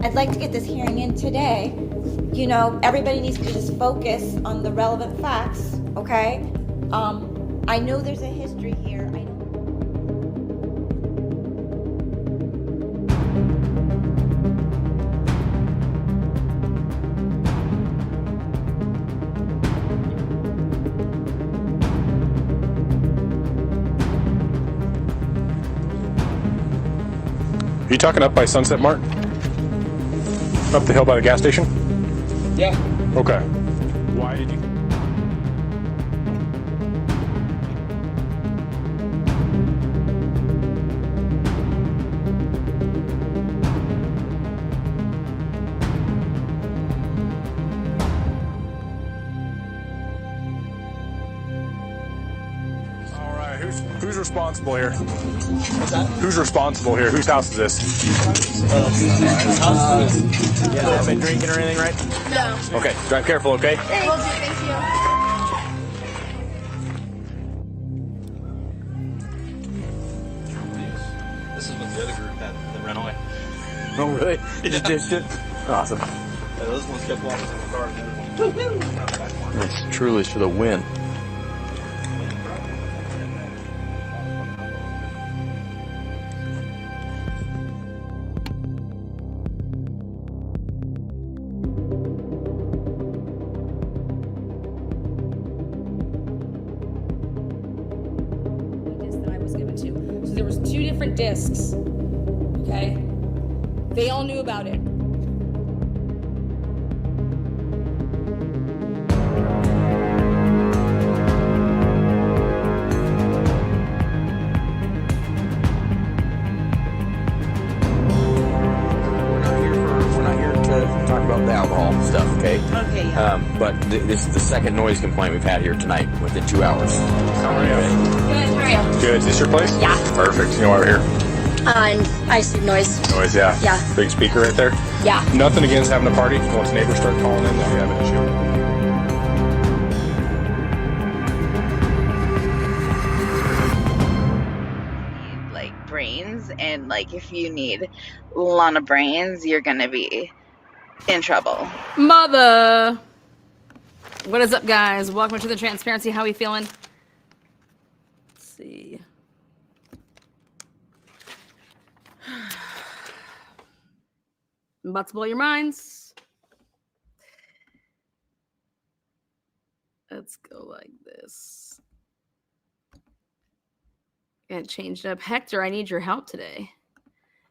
I'd like to get this hearing in today. You know, everybody needs to just focus on the relevant facts, okay? I know there's a history here. I know. Are you talking up by Sunset Mart? Up the hill by the gas station? Yeah. Okay. Why did you... All right, who's responsible here? What's that? Who's responsible here? Whose house is this? Yeah, haven't been drinking or anything, right? No. Okay, drive careful, okay? Thank you. This is with the other group that ran away. Oh, really? You just ditched it? Awesome. Yeah, those ones kept walking in the car. And It's truly for the win. That I was given to. So there was 2 different discs. Okay? They all knew about it. We're not here to talk about the alcohol stuff, okay? Okay, yeah. But this is the second noise complaint we've had here tonight within 2 hours. How are you? Good, how are you? Good. Is this your place? Yeah. Perfect. You know why we're here? I see noise. Noise, yeah. Yeah. Big speaker right there. Yeah. Nothing against having a party. Once neighbors start calling in, then we have an issue. Like brains, and like if you need a lot of brains, you're gonna be in trouble. Mother! What is up, guys? Welcome to the Transparency. How we feeling? Let's see. I'm about to blow your minds. Let's go like this. And change it up. Hector, I need your help today.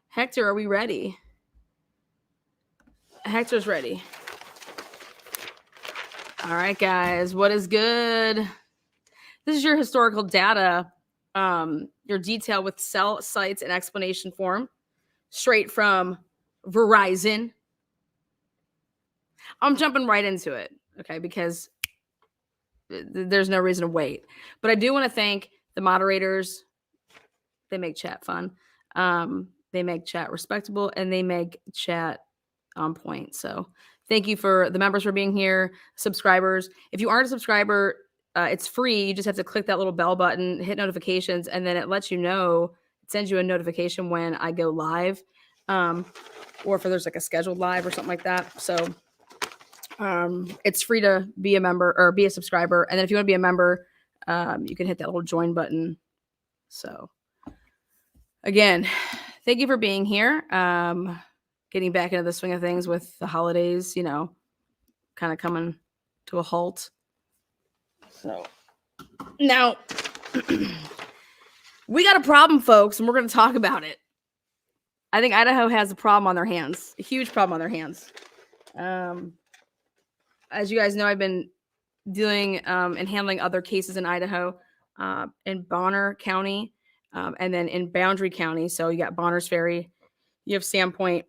Hector, are we ready? Hector's ready. All right, guys. What is good? This is your historical data, your detail with cell sites and explanation form, straight from Verizon. I'm jumping right into it, okay, because there's no reason to wait. But I do want to thank the moderators. They make chat fun. They make chat respectable, and they make chat on point. So thank you for the members for being here, subscribers. If you aren't a subscriber, it's free. You just have to click that little bell button, hit notifications, and then it lets you know, it sends you a notification when I go live, or if there's like a scheduled live or something like that. So it's free to be a member or be a subscriber. And then if you want to be a member, you can hit that little join button. So again, thank you for being here. Getting back into the swing of things with the holidays, you know, kind of coming to a halt. So now we got a problem, folks, and we're going to talk about it. I think Idaho has a problem on their hands, a huge problem on their hands. As you guys know, I've been dealing and handling other cases in Idaho, in Bonner County, and then in Boundary County. So you got Bonner's Ferry, you have Sandpoint,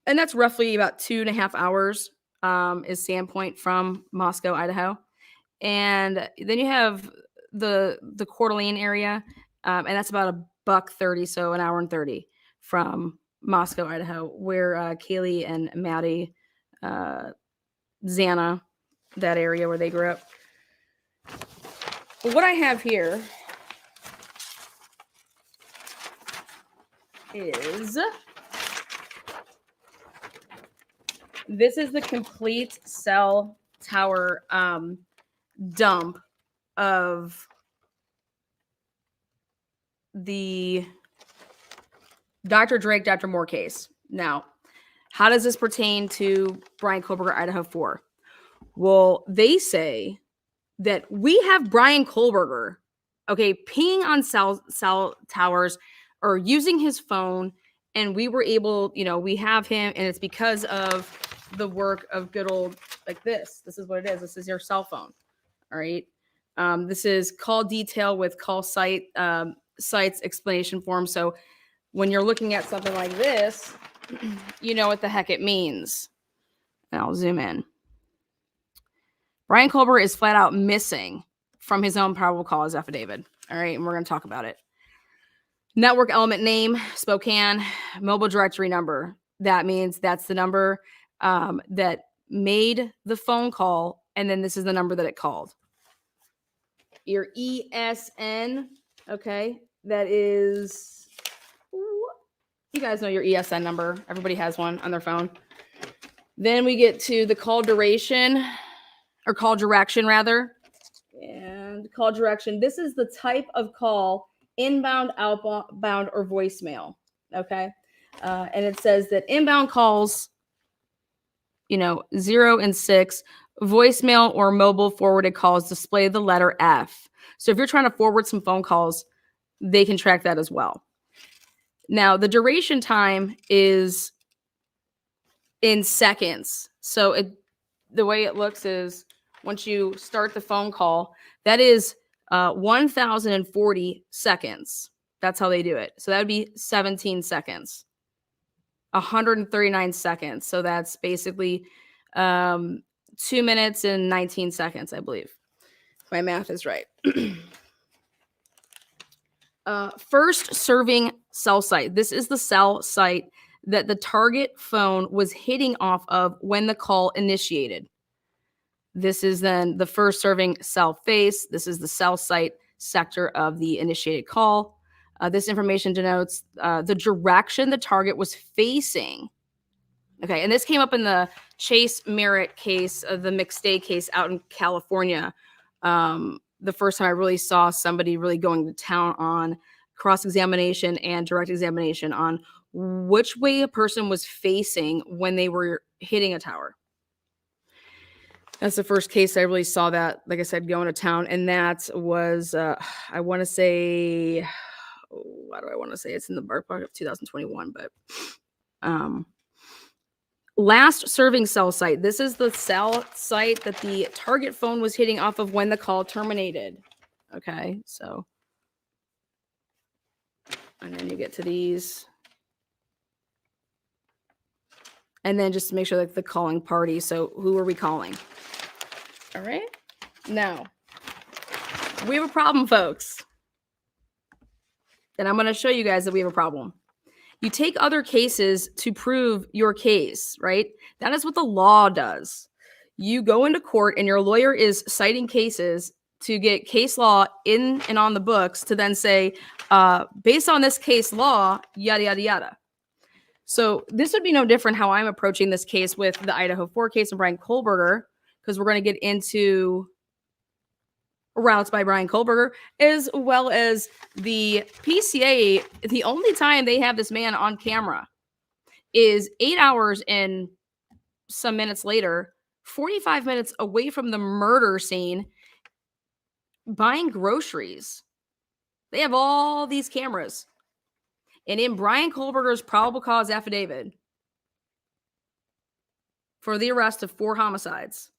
and that's roughly about 2.5 hours is Sandpoint from Moscow, Idaho. And then you have the Coeur d'Alene area, and that's about $1.30, so an hour and 30 from Moscow, Idaho, where Kaylee and Maddie, Xana, that area where they grew up. But what I have here is This is the complete cell tower dump of the Dr. Drake, Dr. Moore case. Now, how does this pertain to Bryan Kohberger, Idaho4? Well, they say that we have Bryan Kohberger, okay, peeing on cell towers or using his phone, and we were able, we have him, and it's because of the work of good old, like this. This is what it is. This is your cell phone, all right? This is call detail with call sites explanation form. So when you're looking at something like this, you know what the heck it means. And I'll zoom in. Bryan Kohberger is flat out missing from his own probable cause affidavit. All right, and we're going to talk about it. Network element name, Spokane, mobile directory number. That means that's the number that made the phone call, and then this is the number that it called. Your ESN, okay, that is, you guys know your ESN number. Everybody has one on their phone. Then we get to the call duration, or call direction rather. And call direction. This is the type of call, inbound, outbound, or voicemail. Okay. And it says that inbound calls, 0 and 6, voicemail or mobile forwarded calls display the letter F. So if you're trying to forward some phone calls, they can track that as well. Now, the duration time is in seconds. So the way it looks is once you start the phone call, that is 1,040 seconds. That's how they do it. So that would be 17 seconds, 139 seconds. So that's basically 2 minutes and 19 seconds, I believe. If my math is right. First serving cell site. This is the cell site that the target phone was hitting off of when the call initiated. This is then the first serving cell face. This is the cell site sector of the initiated call. This information denotes the direction the target was facing. Okay, and this came up in the Chase Merritt case, the McStay case out in California. The first time I really saw somebody really going to town on cross-examination and direct examination on which way a person was facing when they were hitting a tower. That's the first case I really saw that, like I said, going to town. And that was, I want to say, why do I want to say it's in the bark part of 2021, but last serving cell site. This is the cell site that the target phone was hitting off of when the call terminated. Okay, so, and then you get to these. And then just to make sure that the calling party. So who are we calling? All right. Now, we have a problem, folks. And I'm going to show you guys that we have a problem. You take other cases to prove your case, right? That is what the law does. You go into court and your lawyer is citing cases to get case law in and on the books to then say, based on this case law, yada, yada, yada. So this would be no different how I'm approaching this case with the Idaho4 case and Bryan Kohberger, because we're going to get into routes by Bryan Kohberger, as well as the PCA. The only time they have this man on camera is 8 hours and some minutes later, 45 minutes away from the murder scene, buying groceries. They have all these cameras. And in Bryan Kohberger's probable cause affidavit for the arrest of 4 homicides,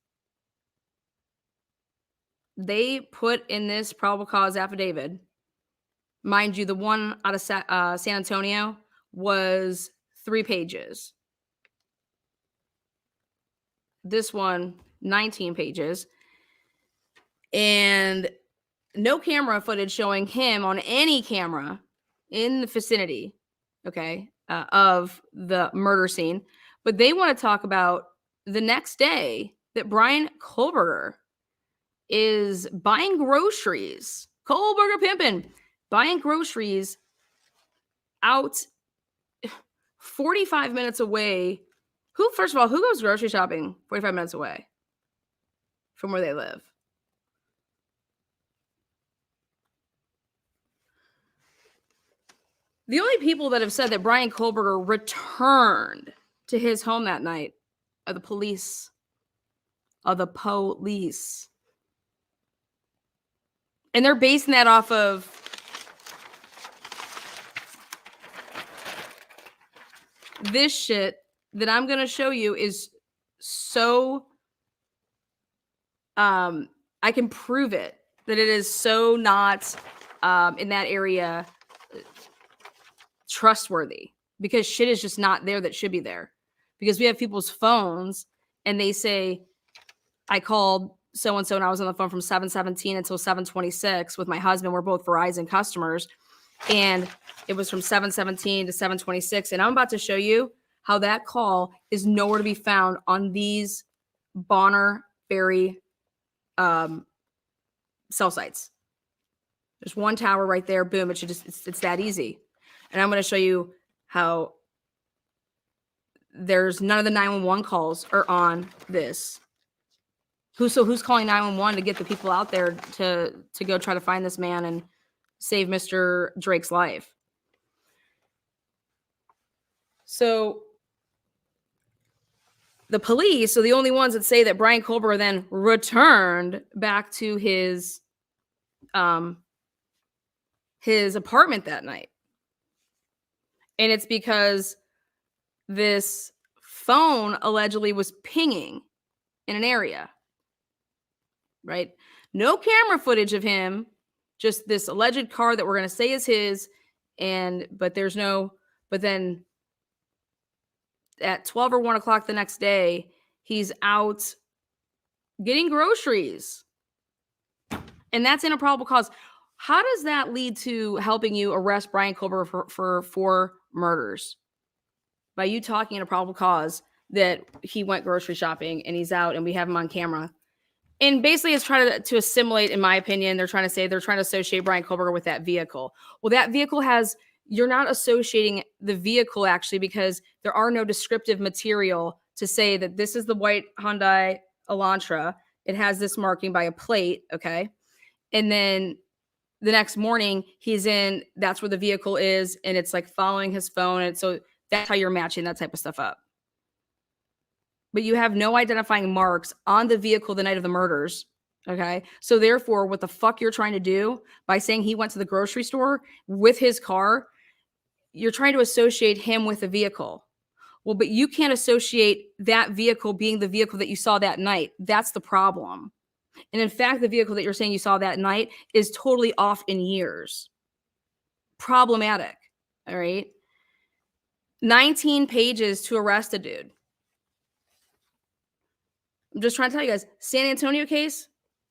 they put in this probable cause affidavit, mind you, the one out of San Antonio was 3 pages. This one, 19 pages. And no camera footage showing him on any camera in the vicinity, okay, of the murder scene. But they want to talk about the next day that Bryan Kohberger is buying groceries. Kohberger pimpin', buying groceries out 45 minutes away First of all, who goes grocery shopping 45 minutes away from where they live? The only people that have said that Bryan Kohberger returned to his home that night are the police. And they're basing that off of this shit that I'm going to show you is so I can prove it that it is so not in that area trustworthy, because shit is just not there that should be there. Because we have people's phones and they say, I called so-and-so and I was on the phone from 7:17 until 7:26 with my husband. We're both Verizon customers. And it was from 7:17 to 7:26. And I'm about to show you how that call is nowhere to be found on these Bonner Berry cell sites. There's one tower right there. Boom. It should just, it's that easy. And I'm going to show you how there's none of the 911 calls are on this. Who's calling 911 to get the people out there to go try to find this man and save Mr. Drake's life? So the police are the only ones that say that Bryan Kohberger then returned back to his apartment that night. And it's because this phone allegedly was pinging in an area, right? No camera footage of him, just this alleged car that we're going to say is his. But then at 12 or 1 o'clock the next day, he's out getting groceries. And that's in a probable cause. How does that lead to helping you arrest Bryan Kohberger for 4 murders? By you talking in a probable cause that he went grocery shopping and he's out and we have him on camera. And basically it's trying to assimilate, in my opinion, they're trying to associate Bryan Kohberger with that vehicle. Well, that vehicle you're not associating the vehicle actually, because there are no descriptive material to say that this is the white Hyundai Elantra. It has this marking by a plate, okay? And then the next morning that's where the vehicle is, and it's like following his phone. And so that's how you're matching that type of stuff up. But you have no identifying marks on the vehicle the night of the murders. Okay. So therefore, what the fuck you're trying to do by saying he went to the grocery store with his car, you're trying to associate him with the vehicle. Well, but you can't associate that vehicle being the vehicle that you saw that night. That's the problem. And in fact, the vehicle that you're saying you saw that night is totally off in years. Problematic. All right. 19 pages to arrest a dude. I'm just trying to tell you guys, San Antonio case,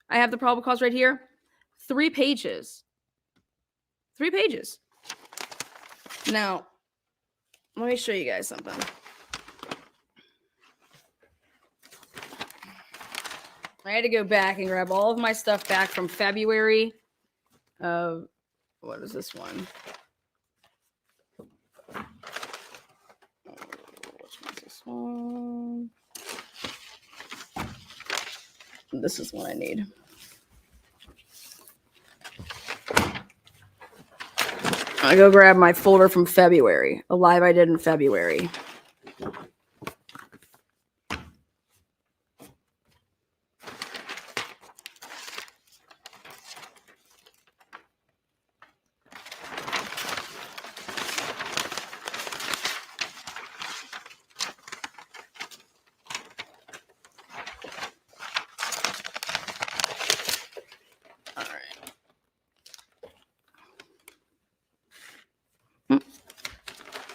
I have the probable cause right here. 3 pages. 3 pages. Now, let me show you guys something. I had to go back and grab all of my stuff back from February. What is this one? Which one's this one? This is what I need. I go grab my folder from February, a live I did in February.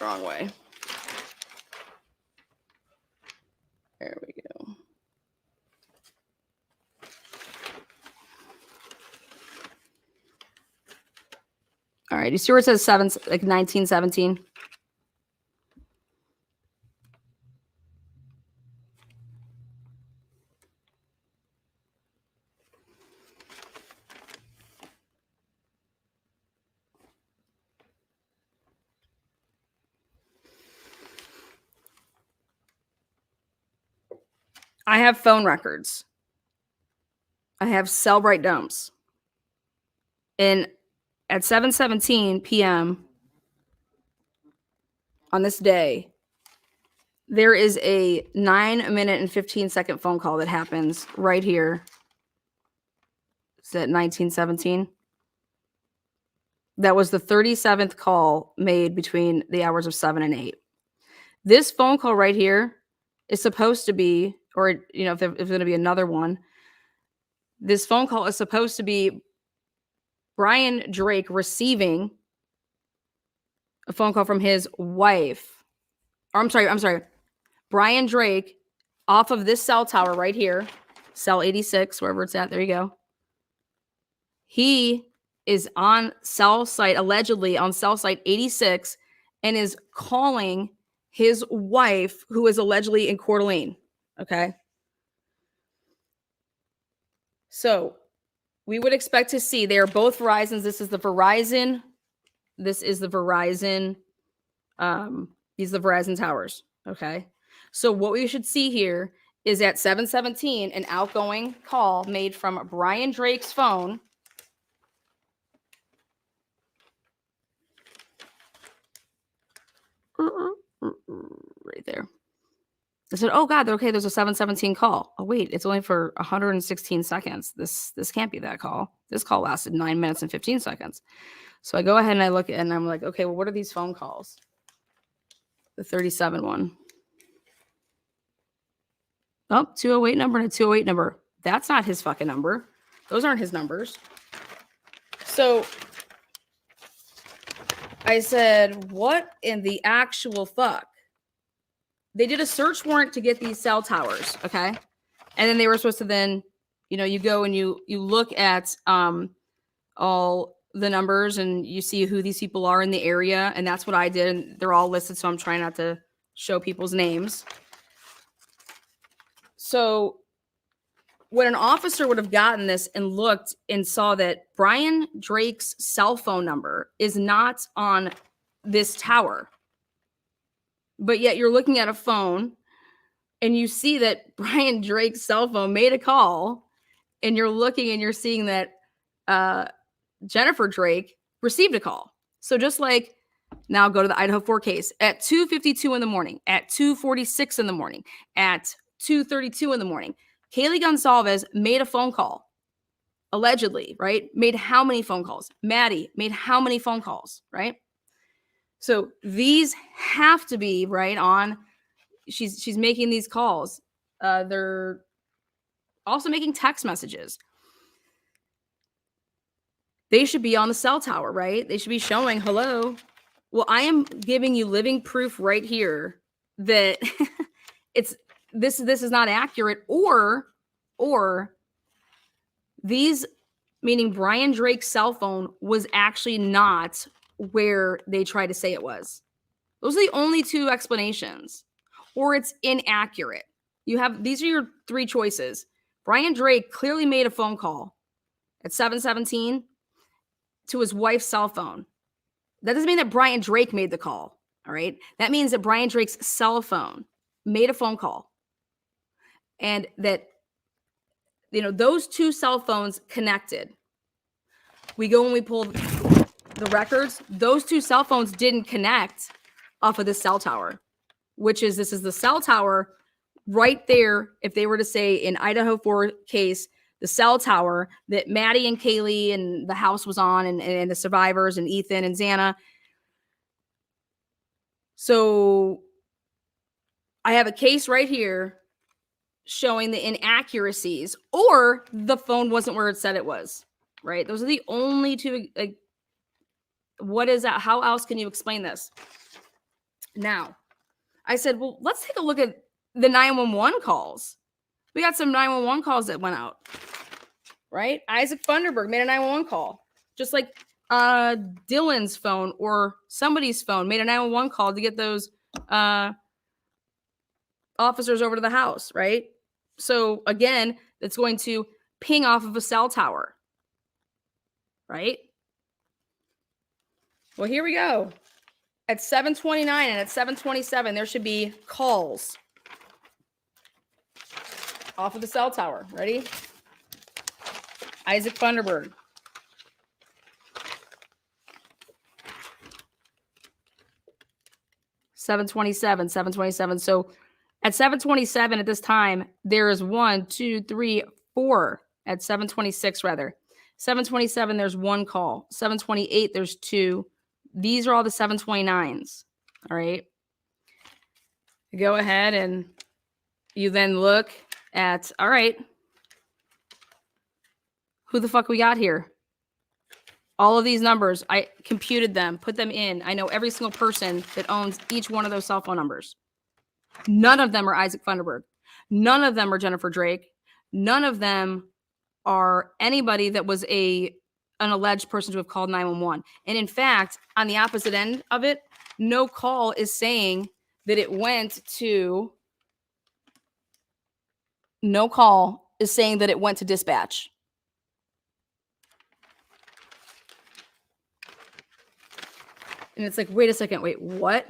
Wrong way. There we go. All right. You see where it says 1917? I have phone records. I have cell bright dumps. And at 7:17 p.m. on this day, there is a 9-minute and 15-second phone call that happens right here. Is that 1917? That was the 37th call made between the hours of 7 and 8. This phone call right here is supposed to be, or if there's going to be another one, this phone call is supposed to be Brian Drake receiving a phone call from his wife. Or I'm sorry. Brian Drake off of this cell tower right here, cell 86, wherever it's at. There you go. He is on cell site, allegedly on cell site 86, and is calling his wife, who is allegedly in Coeur d'Alene. Okay. So we would expect to see, they are both Verizons. This is the Verizon. These are the Verizon towers. Okay. So what we should see here is at 7:17, an outgoing call made from Brian Drake's phone. Right there. I said, oh God, okay, there's a 7:17 call. Oh wait, it's only for 116 seconds. This can't be that call. This call lasted 9 minutes and 15 seconds. So I go ahead and I look at it and I'm like, okay, well, what are these phone calls? The 37 one. Oh, 208 number and a 208 number. That's not his fucking number. Those aren't his numbers. So I said, what in the actual fuck? They did a search warrant to get these cell towers, okay? And then they were supposed to then, you go and you look at all the numbers and you see who these people are in the area. And that's what I did. And they're all listed, so I'm trying not to show people's names. So when an officer would have gotten this and looked and saw that Brian Drake's cell phone number is not on this tower, but yet you're looking at a phone and you see that Brian Drake's cell phone made a call, and you're looking and you're seeing that Jennifer Drake received a call. So just like now go to the Idaho4 case at 2:52 in the morning, at 2:46 in the morning, at 2:32 in the morning, Kaylee Gonsalves made a phone call, allegedly, right? Made how many phone calls? Maddie made how many phone calls, right? So these have to be right on. She's making these calls. They're also making text messages. They should be on the cell tower, right? They should be showing, hello. Well, I am giving you living proof right here that this is not accurate, or these, meaning Brian Drake's cell phone was actually not where they try to say it was. Those are the only two explanations. Or it's inaccurate. These are your three choices. Brian Drake clearly made a phone call at 7:17 to his wife's cell phone. That doesn't mean that Brian Drake made the call. All right. That means that Brian Drake's cell phone made a phone call. And that, those two cell phones connected. We go and we pull the records. Those two cell phones didn't connect off of the cell tower, this is the cell tower right there. If they were to say in Idaho4 case, the cell tower that Maddie and Kaylee and the house was on, and the survivors and Ethan and Xana. So I have a case right here showing the inaccuracies, or the phone wasn't where it said it was, right? Those are the only two. What is that? How else can you explain this? Now, I said, well, let's take a look at the 911 calls. We got some 911 calls that went out, right? Isaac Funderburg made a 911 call, just like Dylan's phone or somebody's phone made a 911 call to get those officers over to the house, right? So again, it's going to ping off of a cell tower, right? Well, here we go. At 7:29 and at 7:27, there should be calls. Off of the cell tower. Ready? Isaac Funderburg. $727. So at 727 at this time, there is 1, 2, 3, 4 at 726 rather. 727, there's 1 call. 728, there's 2. These are all the 729s. All right. Go ahead and you then look at, all right, who the fuck we got here? All of these numbers, I computed them, put them in. I know every single person that owns each one of those cell phone numbers. None of them are Isaac Funderburg. None of them are Jennifer Drake. None of them are anybody that was an alleged person to have called 911. And in fact, on the opposite end of it, no call is saying that it went to, no call is saying that it went to dispatch. And it's like, wait a second, wait, what?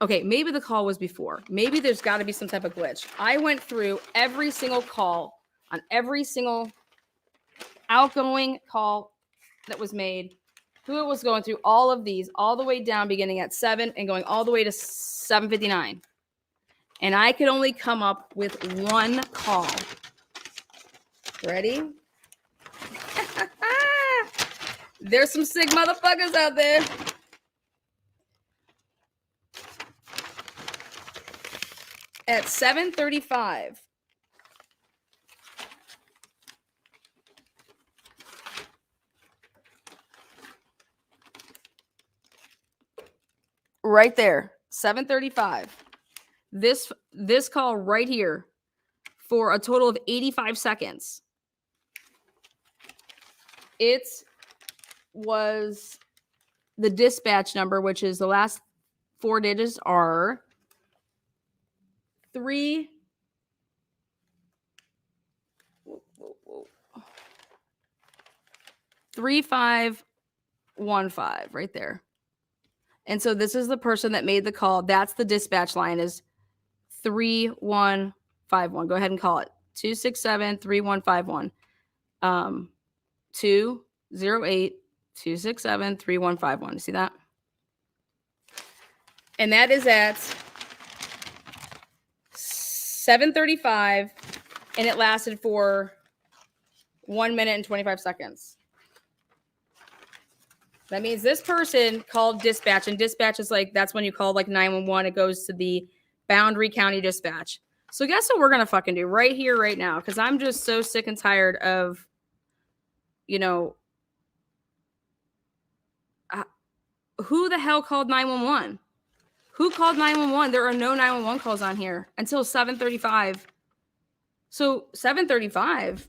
Okay, maybe the call was before. Maybe there's got to be some type of glitch. I went through every single call on every single outgoing call that was made, who it was going through, all of these, all the way down, beginning at 7 and going all the way to 7:59. And I could only come up with 1 call. Ready? There's some sick motherfuckers out there. At 7:35, right there, 7:35. This call right here for a total of 85 seconds. It was the dispatch number, which is the last 4 digits are 3515 right there. And so this is the person that made the call. That's the dispatch line is 3151. Go ahead and call it 267-3151. 208-267-3151. You see that? And that is at 7:35, and it lasted for 1 minute and 25 seconds. That means this person called dispatch, and dispatch is like, that's when you call like 911. It goes to the Boundary County Dispatch. So guess what we're going to fucking do right here, right now? Because I'm just so sick and tired of, who the hell called 911? Who called 911? There are no 911 calls on here until 7:35. So 7:35,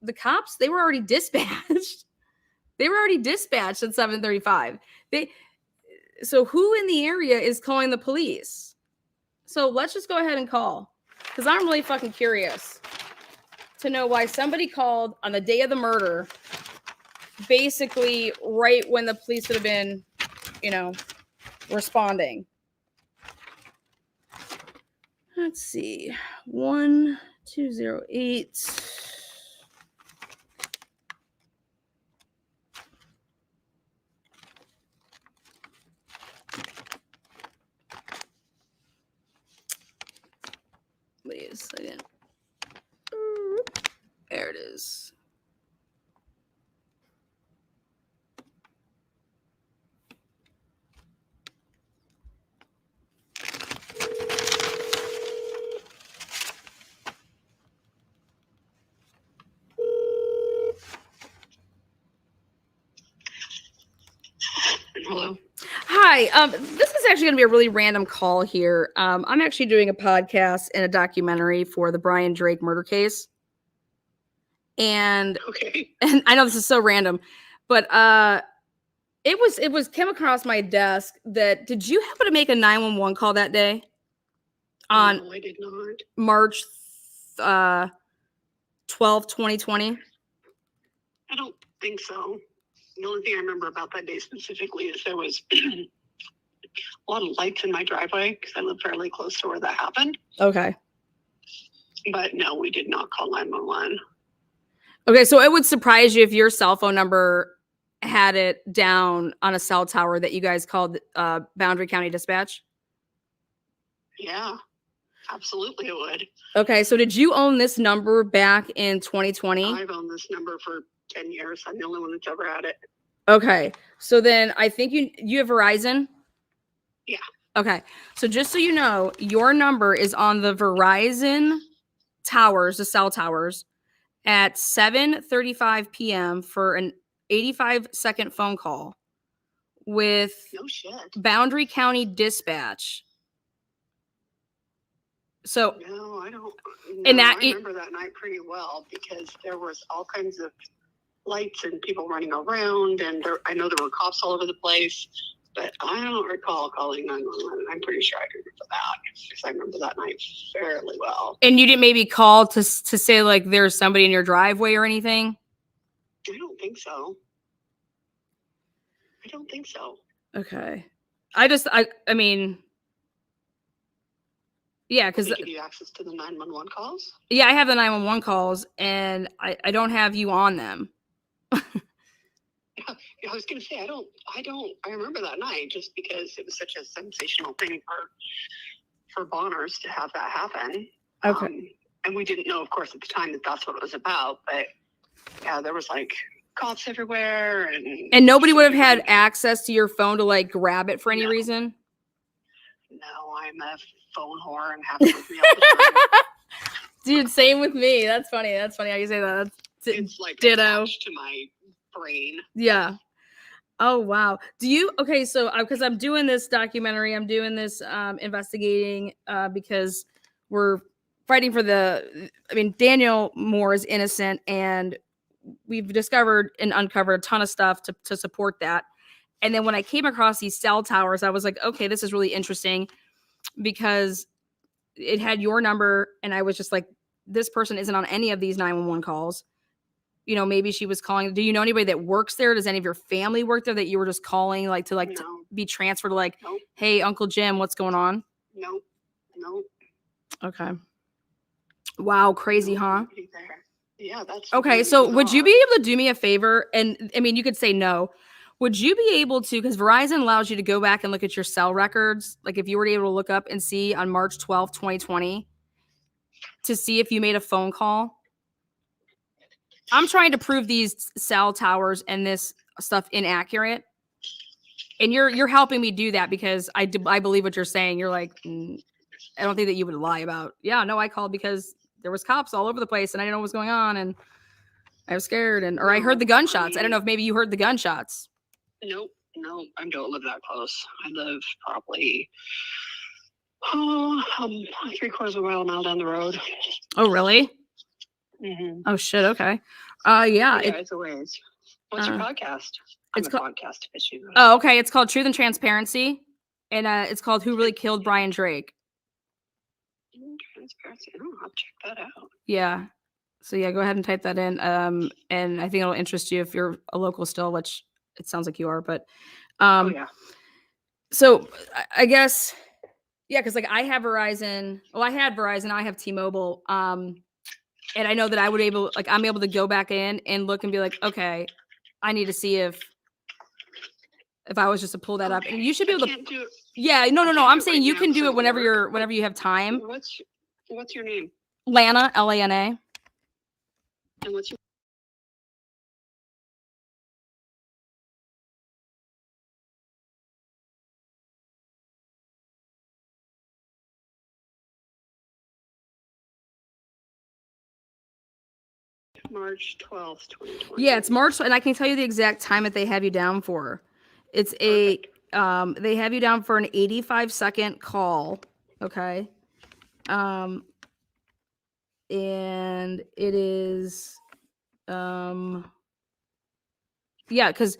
the cops, they were already dispatched. They were already dispatched at 7:35. So who in the area is calling the police? So let's just go ahead and call, because I'm really fucking curious to know why somebody called on the day of the murder, basically right when the police would have been, responding. Let's see. 1208. Wait a second. There it is. Hello. Hi. This is actually going to be a really random call here. I'm actually doing a podcast and a documentary for the Bryan Drake murder case. And I know this is so random, but it came across my desk that, did you happen to make a 911 call that day? On No, I did not. March 12th, 2020? I don't think so. The only thing I remember about that day specifically is there was a lot of lights in my driveway because I live fairly close to where that happened. Okay. But no, we did not call 911. Okay, so it would surprise you if your cell phone number had it down on a cell tower that you guys called Boundary County Dispatch. Yeah, absolutely it would. Okay, so did you own this number back in 2020? I've owned this number for 10 years. I'm the only one that's ever had it. Okay, so then I think you have Verizon? Yeah. Okay, so just so you know, your number is on the Verizon towers, the cell towers, at 7:35 p.m. for an 85-second phone call with No shit. Boundary County Dispatch. So No, I don't. No, And that I remember that night pretty well because there was all kinds of lights and people running around, and I know there were cops all over the place, but I don't recall calling 911. I'm pretty sure I remember that because I remember that night fairly well. And you didn't maybe call to say like there's somebody in your driveway or anything? I don't think so. I don't think so. Okay. I mean, yeah, because They give you access to the 911 calls? yeah, I have the 911 calls and I don't have you on them. Yeah, I was gonna say I remember that night just because it was such a sensational thing for Bonners to have that happen. Okay. And we didn't know, of course, at the time that that's what it was about, but yeah, there was like cops everywhere And nobody would have had access to your phone to like grab it for any reason? No, I'm a phone whore and happens with me all the time. Dude, same with me. That's funny. That's funny how you say that. It's like ditto attached to my brain. Yeah. Oh, wow. Okay, so because I'm doing this documentary, I'm doing this investigating because we're fighting for Daniel Moore is innocent and we've discovered and uncovered a ton of stuff to support that. And then when I came across these cell towers, I was like, okay, this is really interesting because it had your number and I was just like, this person isn't on any of these 911 calls. You know, maybe she was calling. Do you know anybody that works there? Does any of your family work there that you were just calling like to No. to be transferred to like, Nope. hey, Uncle Jim, what's going on? Nope. Okay. Wow, crazy, huh? Nobody there. Yeah, that's Okay, really so would you bizarre. be able to do me a favor? And I mean, you could say no. Would you be able to, because Verizon allows you to go back and look at your cell records, like if you were able to look up and see on March 12th, 2020, to see if you made a phone call? I'm trying to prove these cell towers and this stuff inaccurate. And you're helping me do that because I believe what you're saying. You're like, I don't think that you would lie about, yeah, no, I called because there was cops all over the place and I didn't know what was going on and I was scared or I heard the gunshots. I don't know if maybe you heard the gunshots. Nope. I don't live that close. I live probably 3/4 of a mile down the road. Oh, really? Mm-hmm. Oh, shit. Okay. Yeah, it's a ways. What's your podcast? It's I'm a podcast aficionado. Oh, okay. It's called Truth and Transparency. And it's called Who Really Killed Brian Drake. Transparency. Oh, I'll check that out. Yeah. So yeah, go ahead and type that in. And I think it'll interest you if you're a local still, which it sounds like you are, but Oh yeah. so I guess, yeah, because like I have Verizon. Well, I had Verizon, I have T-Mobile. And I know that I'm able to go back in and look and be like, okay, I need to see if I was just to pull that up. And you should be able to. Yeah, no. I'm saying you can do it whenever you have time. What's your name? Lana, Lana. And what's your March 12th, 2020. Yeah, it's March, and I can tell you the exact time that they have you down for. It's they have you down for an 85-second call. Okay. And it is yeah, because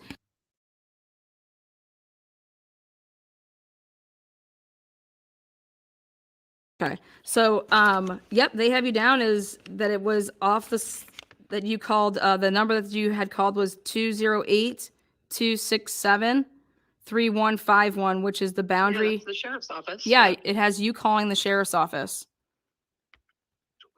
okay. So yep, they have you down as that it was off that you called the number that you had called was 208-267-3151, which is the Boundary. Yeah, that's the sheriff's office. Yeah, it has you calling the sheriff's office.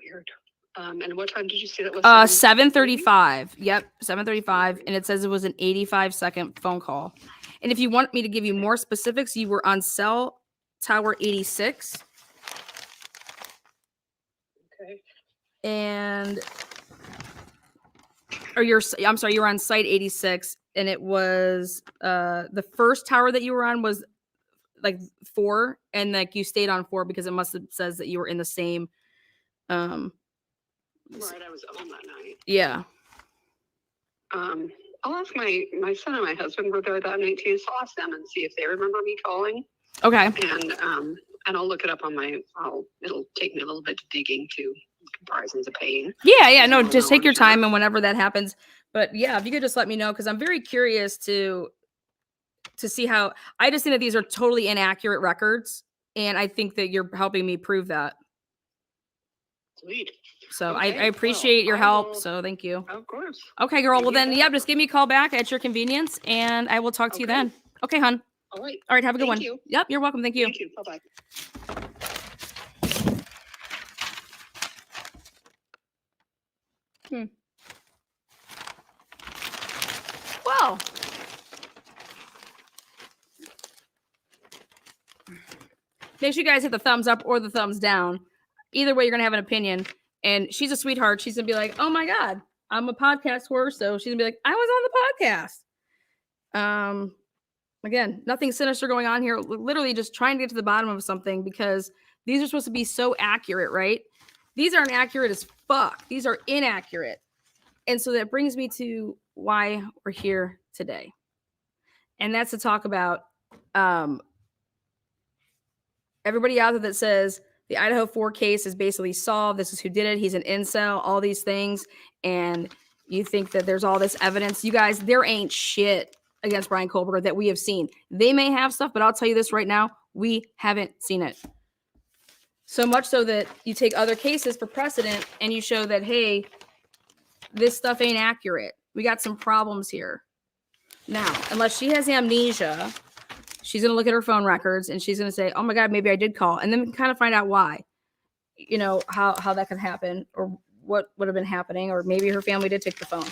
Weird. And what time did you say that was? 7:35. Yep, 7:35, and it says it was an 85-second phone call. And if you want me to give you more specifics, you were on cell tower 86. Okay. And I'm sorry, you were on site 86, and it was the first tower that you were on was like 4, and like you stayed on 4 because it must have says that you were in the same Right, I was on that night. yeah. I'll ask my son and my husband were there that night too, so I'll ask them and see if they remember me calling. Okay. And I'll look it up on it'll take me a little bit of digging to comparisons of Payne. Yeah, no, just take your time, and whenever that happens. But yeah, if you could just let me know, because I'm very curious to see how. I just think that these are totally inaccurate records, and I think that you're helping me prove that. Sweet. So Okay, I appreciate your I help. will- So thank you. Of course. Okay, girl. Well Thank then, you. yeah, just give me a call back at your convenience, and I will talk to you Okay. then. Okay, hon. All right. All right, have a good Thank one. you. Yep, you're welcome. Thank you. Thank you. Bye-bye. Well, make sure you guys hit the thumbs up or the thumbs down. Either way, you're gonna have an opinion. And she's a sweetheart. She's gonna be like, "Oh my god, I'm a podcast whore," so she's gonna be like, "I was on the podcast." Again, nothing sinister going on here. Literally just trying to get to the bottom of something, because these are supposed to be so accurate, right? These aren't accurate as fuck. These are inaccurate. And so that brings me to why we're here today. And that's to talk about everybody out there that says the Idaho4 case is basically solved. This is who did it. He's an incel, all these things. And you think that there's all this evidence. You guys, there ain't shit against Bryan Kohberger that we have seen. They may have stuff, but I'll tell you this right now, we haven't seen it. So much so that you take other cases for precedent and you show that, hey, this stuff ain't accurate. We got some problems here. Now, unless she has amnesia, she's going to look at her phone records and she's going to say, oh my God, maybe I did call. And then we can kind of find out why, you know, how that could happen, or what would have been happening, or maybe her family did take the phone.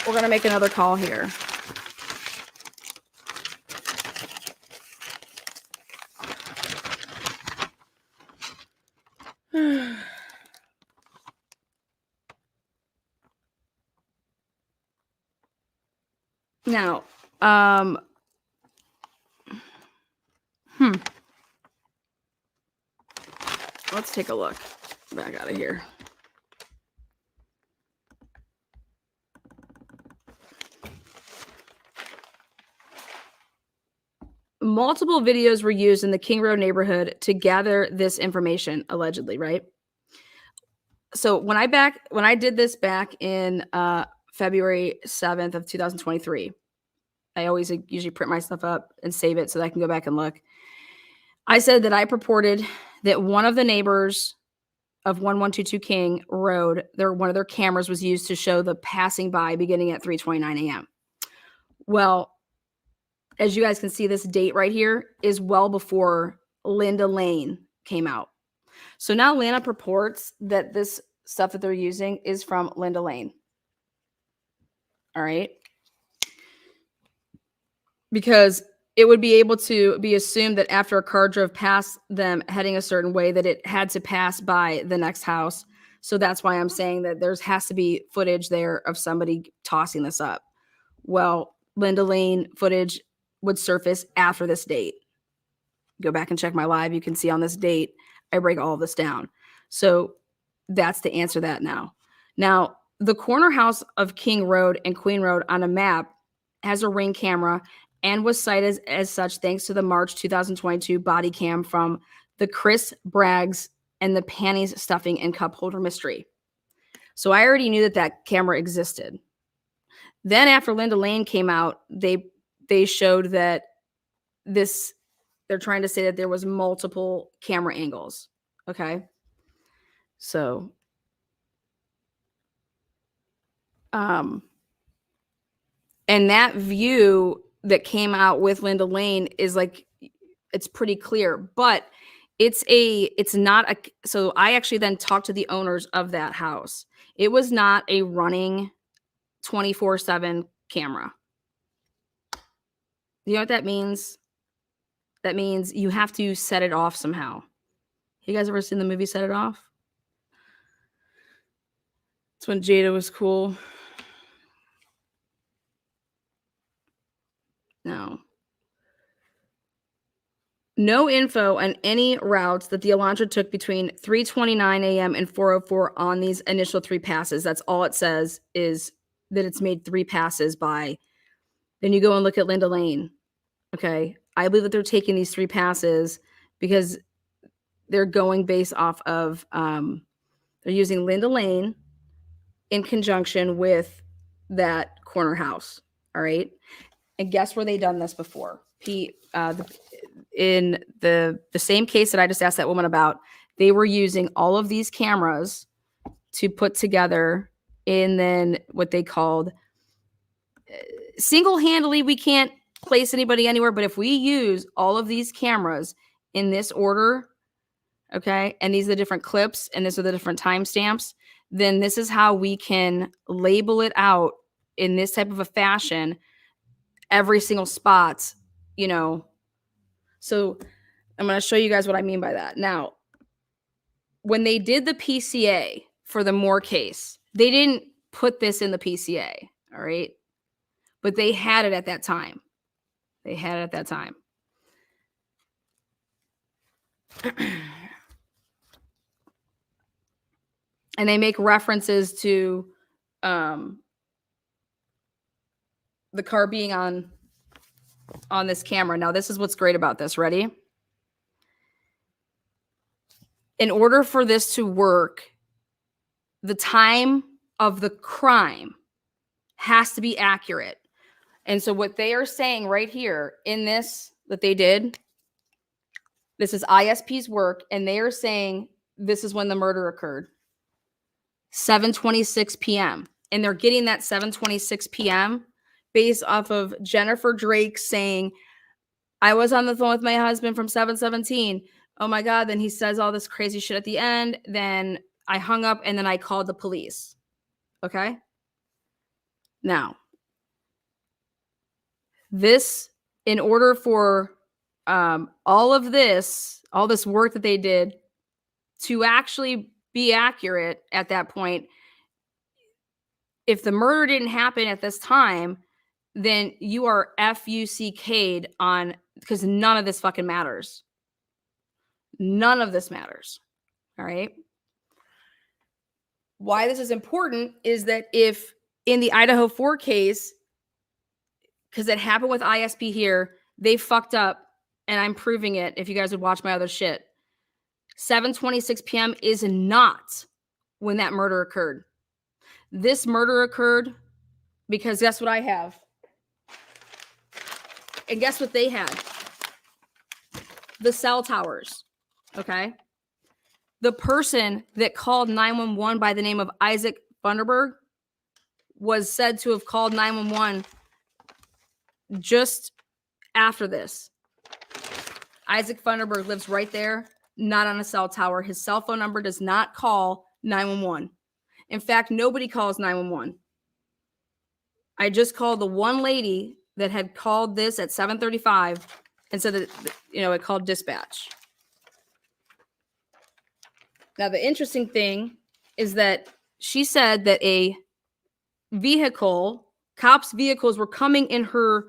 We're going to make another call here. Now, let's take a look. Back out of here. Multiple videos were used in the King Road neighborhood to gather this information, allegedly, right? So when I did this back in February 7th of 2023, I always usually print my stuff up and save it so that I can go back and look. I said that I purported that one of the neighbors of 1122 King Road, one of their cameras was used to show the passing by beginning at 3:29 a.m. Well, as you guys can see, this date right here is well before Linda Lane came out. So now Lana purports that this stuff that they're using is from Linda Lane. All right. Because it would be able to be assumed that after a car drove past them heading a certain way, that it had to pass by the next house. So that's why I'm saying that there has to be footage there of somebody tossing this up. Well, Linda Lane footage would surface after this date. Go back and check my live. You can see on this date, I break all of this down. So that's to answer that now. Now, the corner house of King Road and Queen Road on a map has a Ring camera and was cited as such thanks to the March 2022 body cam from the Chris Braggs and the panties stuffing and cup holder mystery. So I already knew that that camera existed. Then after Linda Lane came out, they showed that they're trying to say that there was multiple camera angles. Okay. So, and that view that came out with Linda Lane is like, it's pretty clear, but It's not a, so I actually then talked to the owners of that house. It was not a running 24/7 camera. You know what that means? That means you have to set it off somehow. You guys ever seen the movie Set It Off? It's when Jada was cool. No. No info on any routes that the Elantra took between 3:29 a.m. and 4:04 on these initial 3 passes. That's all it says, is that it's made 3 passes by. Then you go and look at Linda Lane. Okay. I believe that they're taking these 3 passes because they're going based off of, they're using Linda Lane in conjunction with that corner house. All right. And guess where they done this before? In the same case that I just asked that woman about, they were using all of these cameras to put together, and then what they called single-handedly, we can't place anybody anywhere, but if we use all of these cameras in this order, okay, and these are the different clips, and these are the different timestamps, then this is how we can label it out in this type of a fashion, every single spot, you know. So I'm going to show you guys what I mean by that. Now, when they did the PCA for the Moore case, they didn't put this in the PCA, all right? But they had it at that time. They had it at that time. And they make references to the car being on this camera. Now, this is what's great about this. Ready? In order for this to work, the time of the crime has to be accurate. And so what they are saying right here in this that they did, this is ISP's work, and they are saying this is when the murder occurred. 7:26 p.m. And they're getting that 7:26 p.m. based off of Jennifer Drake saying, I was on the phone with my husband from 7:17. Oh my God. Then he says all this crazy shit at the end. Then I hung up and then I called the police. Okay. Now, this, in order for all this work that they did to actually be accurate at that point, if the murder didn't happen at this time, then you are FUCK'd on, because none of this fucking matters. None of this matters. All right. Why this is important is that if in the Idaho4 case, because it happened with ISP here, they fucked up, and I'm proving it if you guys would watch my other shit. 7:26 p.m. is not when that murder occurred. This murder occurred because guess what I have? And guess what they had? The cell towers. Okay. The person that called 911 by the name of Isaac Funderburg was said to have called 911 just after this. Isaac Funderburg lives right there, not on a cell tower. His cell phone number does not call 911. In fact, nobody calls 911. I just called the one lady that had called this at 7:35 and said that, you know, it called dispatch. Now, the interesting thing is that she said that a vehicle, cops' vehicles were coming in her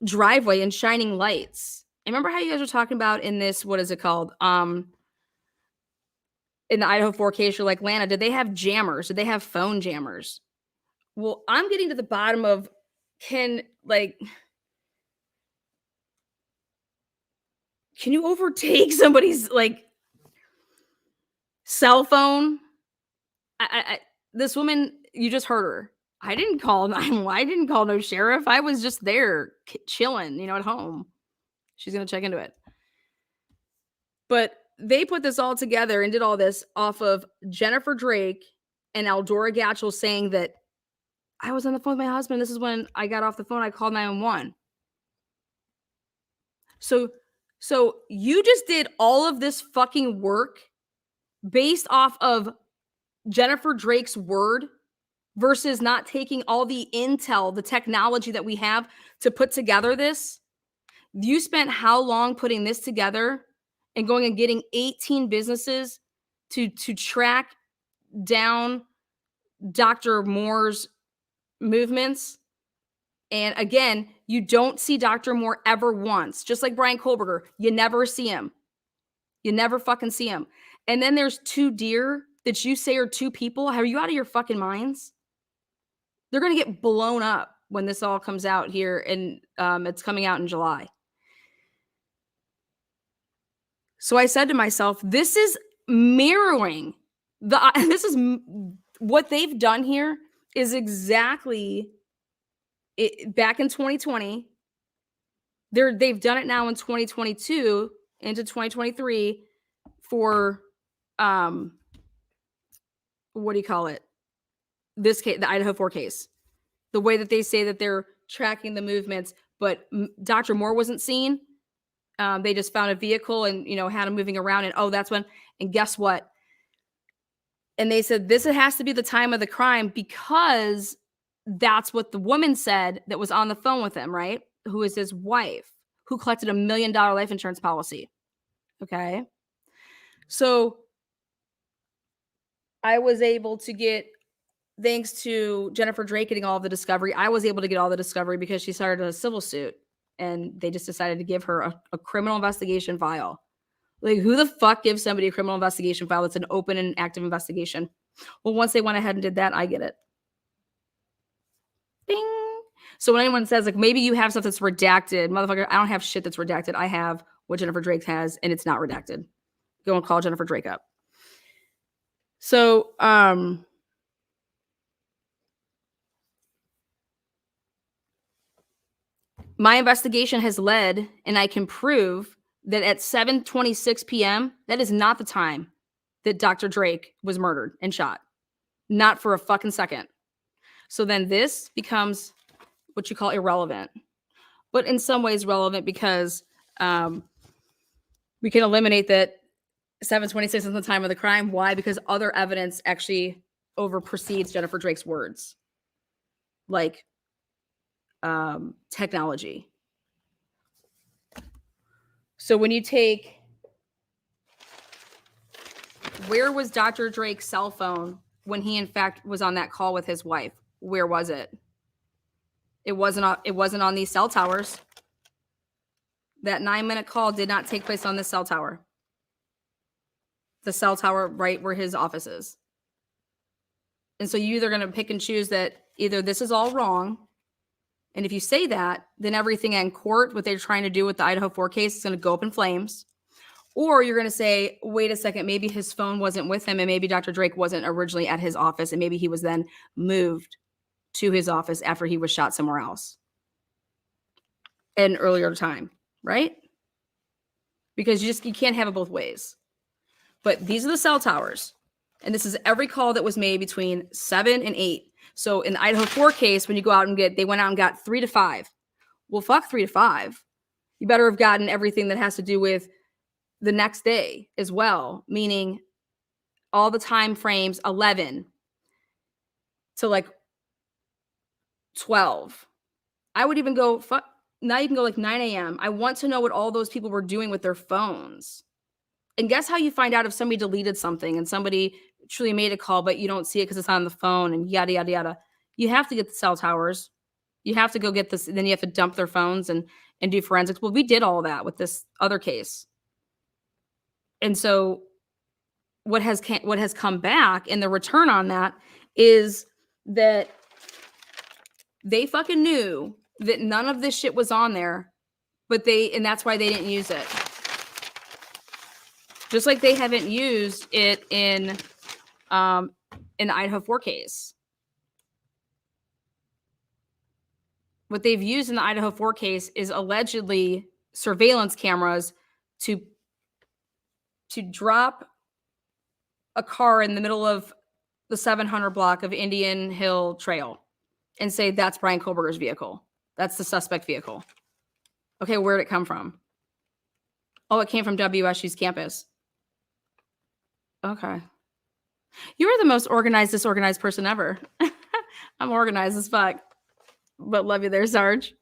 driveway and shining lights. And remember how you guys were talking about in this, what is it called? In the Idaho4 case, you're like, Lana, did they have jammers? Did they have phone jammers? Well, I'm getting to the bottom of, can you overtake somebody's cell phone? This woman, you just heard her. I didn't call 911. I didn't call no sheriff. I was just there chilling, at home. She's going to check into it. But they put this all together and did all this off of Jennifer Drake and Eldora Gatchel saying that I was on the phone with my husband. This is when I got off the phone. I called 911. So So you just did all of this fucking work based off of Jennifer Drake's word versus not taking all the intel, the technology that we have to put together this. You spent how long putting this together and going and getting 18 businesses to track down Dr. Moore's movements. And again, you don't see Dr. Moore ever once. Just like Bryan Kohberger, you never see him. You never fucking see him. And then there's 2 deer that you say are 2 people. Are you out of your fucking minds? They're going to get blown up when this all comes out here, and it's coming out in July. So I said to myself, this is mirroring what they've done here is exactly it back in 2020. They've done it now in 2022 into 2023 for what do you call it? This case, the Idaho4 case. The way that they say that they're tracking the movements, but Dr. Moore wasn't seen. They just found a vehicle and, had him moving around, and that's when, and guess what? And they said, this has to be the time of the crime because that's what the woman said that was on the phone with him, right? Who is his wife, who collected $1 million life insurance policy. Okay. So I was able to get, thanks to Jennifer Drake getting all of the discovery, I was able to get all the discovery because she started a civil suit and they just decided to give her a criminal investigation file. Like, who the fuck gives somebody a criminal investigation file that's an open and active investigation? Well, once they went ahead and did that, I get it. Bing. So when anyone says, like, maybe you have stuff that's redacted, motherfucker, I don't have shit that's redacted. I have what Jennifer Drake has, and it's not redacted. Go and call Jennifer Drake up. So, my investigation has led, and I can prove that at 7:26 p.m., that is not the time that Dr. Drake was murdered and shot. Not for a fucking second. So then this becomes what you call irrelevant. But in some ways relevant because we can eliminate that 7:26 is the time of the crime. Why? Because other evidence actually overprecedes Jennifer Drake's words. Like technology. So when you take, where was Dr. Drake's cell phone when he in fact was on that call with his wife? Where was it? It wasn't on these cell towers. That 9-minute call did not take place on this cell tower. The cell tower right where his office is. And so you're either going to pick and choose that either this is all wrong, and if you say that, then everything in court, what they're trying to do with the Idaho4 case is going to go up in flames. Or you're going to say, wait a second, maybe his phone wasn't with him and maybe Dr. Drake wasn't originally at his office and maybe he was then moved to his office after he was shot somewhere else at an earlier time, right? Because you can't have it both ways. But these are the cell towers. And this is every call that was made between 7 and 8. So in the Idaho4 case, when you go out and they went out and got 3 to 5. Well, fuck 3 to 5. You better have gotten everything that has to do with the next day as well, meaning all the time frames 11 to like 12. I would even go, now you can go like 9 a.m. I want to know what all those people were doing with their phones. And guess how you find out if somebody deleted something and somebody truly made a call, but you don't see it because it's on the phone and yada, yada, yada. You have to get the cell towers. You have to go get this. Then you have to dump their phones and do forensics. Well, we did all that with this other case. And so what has come back and the return on that is that they fucking knew that none of this shit was on there, and that's why they didn't use it. Just like they haven't used it in the Idaho4 case. What they've used in the Idaho4 case is allegedly surveillance cameras to drop a car in the middle of the 700 block of Indian Hill Trail and say that's Bryan Kohberger's vehicle. That's the suspect vehicle. Okay, where'd it come from? Oh, it came from WSU's campus. Okay. You're the most organized, disorganized person ever. I'm organized as fuck. But love you there, Sarge.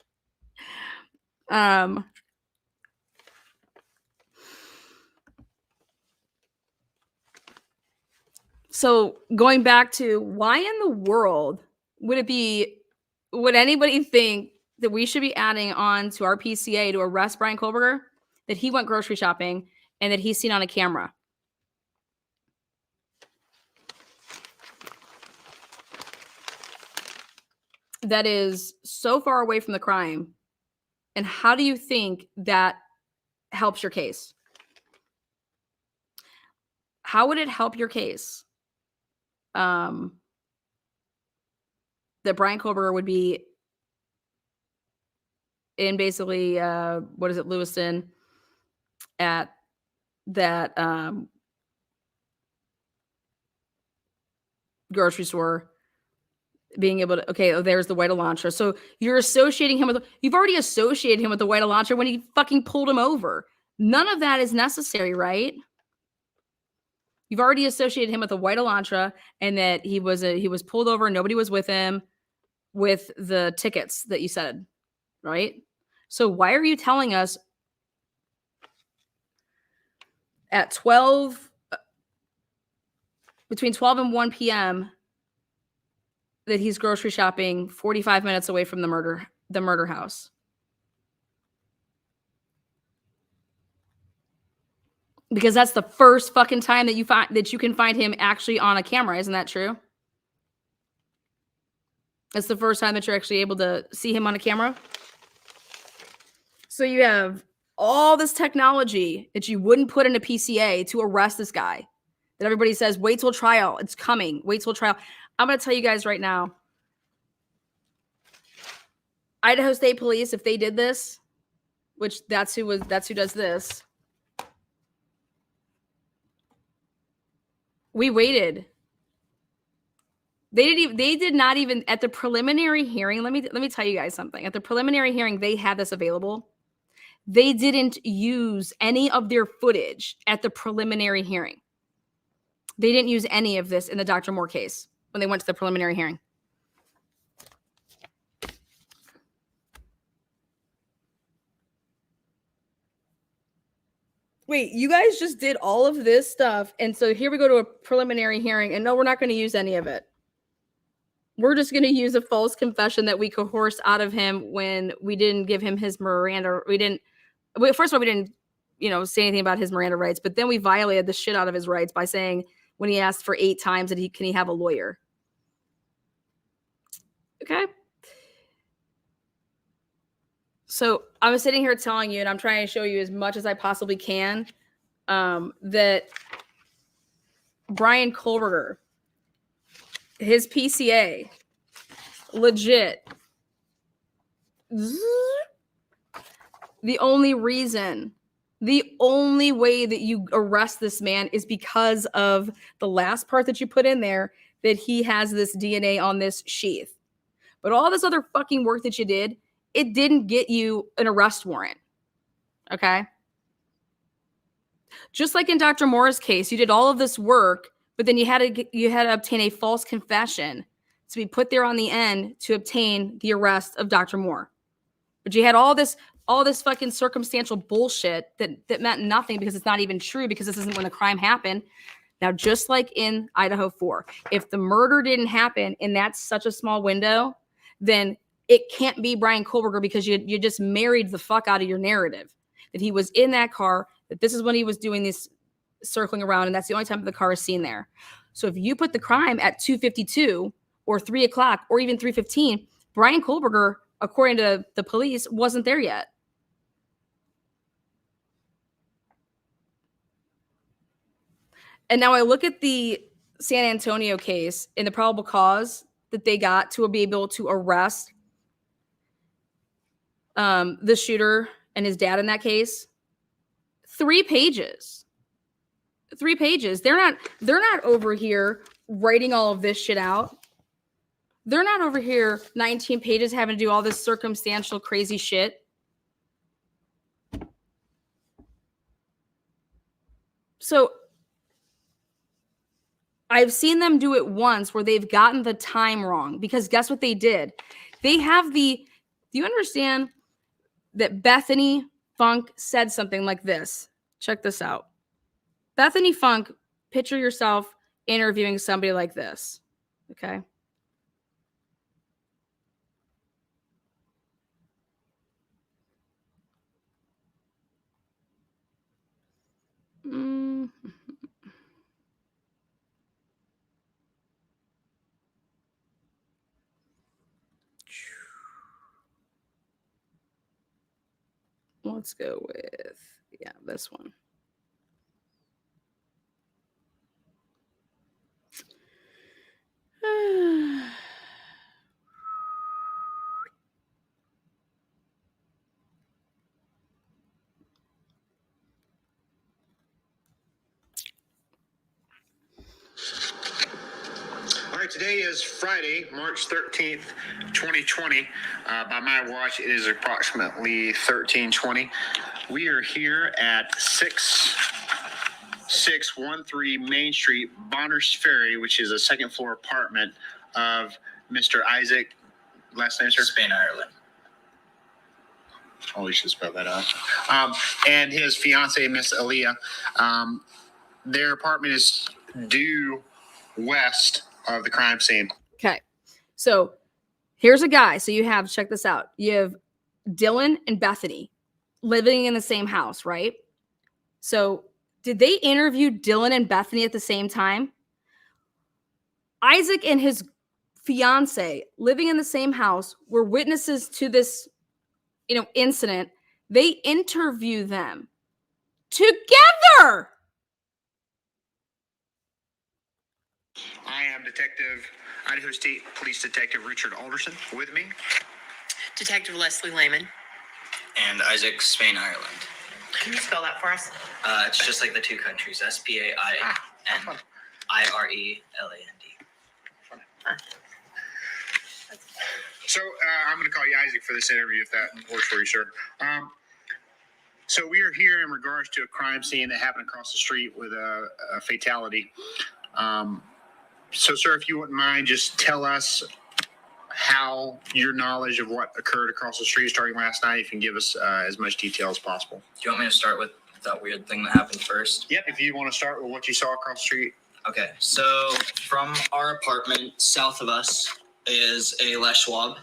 So going back to why in the world would anybody think that we should be adding on to our PCA to arrest Bryan Kohberger, that he went grocery shopping and that he's seen on a camera? That is so far away from the crime. And how do you think that helps your case? How would it help your case that Bryan Kohberger would be in basically, Lewiston at that grocery store, being able to, okay, oh, there's the white Elantra. So you're associating him you've already associated him with the white Elantra when he fucking pulled him over. None of that is necessary, right? You've already associated him with the white Elantra and that he was pulled over and nobody was with him with the tickets that you said, right? So why are you telling us at between 12 and 1 p.m. that he's grocery shopping 45 minutes away from the murder house? Because that's the first fucking time that you can find him actually on a camera. Isn't that true? That's the first time that you're actually able to see him on a camera. So you have all this technology that you wouldn't put in a PCA to arrest this guy. That everybody says, wait till trial. It's coming. Wait till trial. I'm going to tell you guys right now. Idaho State Police, if they did this, which that's who does this. We waited. They did not even at the preliminary hearing. Let me tell you guys something. At the preliminary hearing, they had this available. They didn't use any of their footage at the preliminary hearing. They didn't use any of this in the Dr. Moore case when they went to the preliminary hearing. Wait, you guys just did all of this stuff, and so here we go to a preliminary hearing, and no, we're not going to use any of it. We're just going to use a false confession that we coerced out of him when we didn't give him his Miranda. First of all, we didn't, say anything about his Miranda rights, but then we violated the shit out of his rights by saying when he asked for 8 times that can he have a lawyer? Okay. So I was sitting here telling you, and I'm trying to show you as much as I possibly can, that Bryan Kohberger, his PCA, legit, the only way that you arrest this man is because of the last part that you put in there, that he has this DNA on this sheath. But all this other fucking work that you did, it didn't get you an arrest warrant. Okay? Just like in Dr. Moore's case, you did all of this work, but then you had to obtain a false confession to be put there on the end to obtain the arrest of Dr. Moore. But you had all this fucking circumstantial bullshit that meant nothing because it's not even true, because this isn't when the crime happened. Now, just like in Idaho4, if the murder didn't happen in that such a small window, then it can't be Bryan Kohberger, because you just married the fuck out of your narrative that he was in that car, that this is when he was doing this circling around, and that's the only time the car is seen there. So if you put the crime at 2:52 or 3 o'clock or even 3:15, Bryan Kohberger, according to the police, wasn't there yet. And now I look at the San Antonio case and the probable cause that they got to be able to arrest the shooter and his dad in that case. 3 pages. 3 pages. They're not over here writing all of this shit out. They're not over here 19 pages having to do all this circumstantial crazy shit. So I've seen them do it once where they've gotten the time wrong, because guess what they did? They have do you understand that Bethany Funk said something like this? Check this out. Bethany Funk, picture yourself interviewing somebody like this. Okay. Let's go with, this one. All right, today is Friday, March 13th, 2020. By my watch, it is approximately 13:20. We are here at 6613 Main Street, Bonners Ferry, which is a second floor apartment of Mr. Isaac, last name, sir? Spain, Ireland. Oh, we should spell that out. And his fiance, Miss Aaliyah. Their apartment is due west of the crime scene. Okay. So here's a guy. So you have, check this out. You have Dylan and Bethany living in the same house, right? So did they interview Dylan and Bethany at the same time? Isaac and his fiance living in the same house were witnesses to this, incident. They interview them together. I am Idaho State Police Detective Richard Alderson. With me, Detective Leslie Lehman. And Isaac, Spain, Ireland. Can you spell that for us? It's just like the two countries, SPAINIRELAND. So I'm going to call you Isaac for this interview, if that works for you, sir. So we are here in regards to a crime scene that happened across the street with a fatality. So, sir, if you wouldn't mind, just tell us how your knowledge of what occurred across the street starting last night. If you can give us as much detail as possible. Do you want me to start with that weird thing that happened first? Yep, if you want to start with what you saw across the street. Okay, so from our apartment, south of us is a Les Schwab.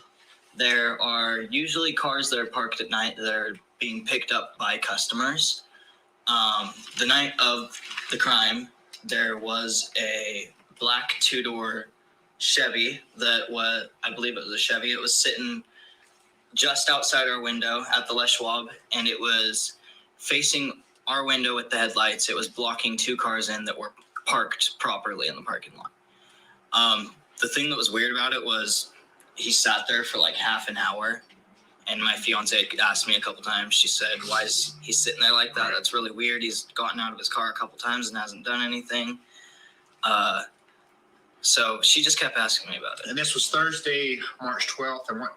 There are usually cars that are parked at night that are being picked up by customers. The night of the crime, there was a black two-door Chevy I believe it was a Chevy. It was sitting just outside our window at the Les Schwab, and it was facing our window with the headlights. It was blocking two cars in that were parked properly in the parking lot. The thing that was weird about it was he sat there for like half an hour, and my fiance asked me a couple times. She said, "Why is he sitting there like that? That's really weird. He's gotten out of his car a couple times and hasn't done anything." So she just kept asking me about it. And this was Thursday, March 12th. And what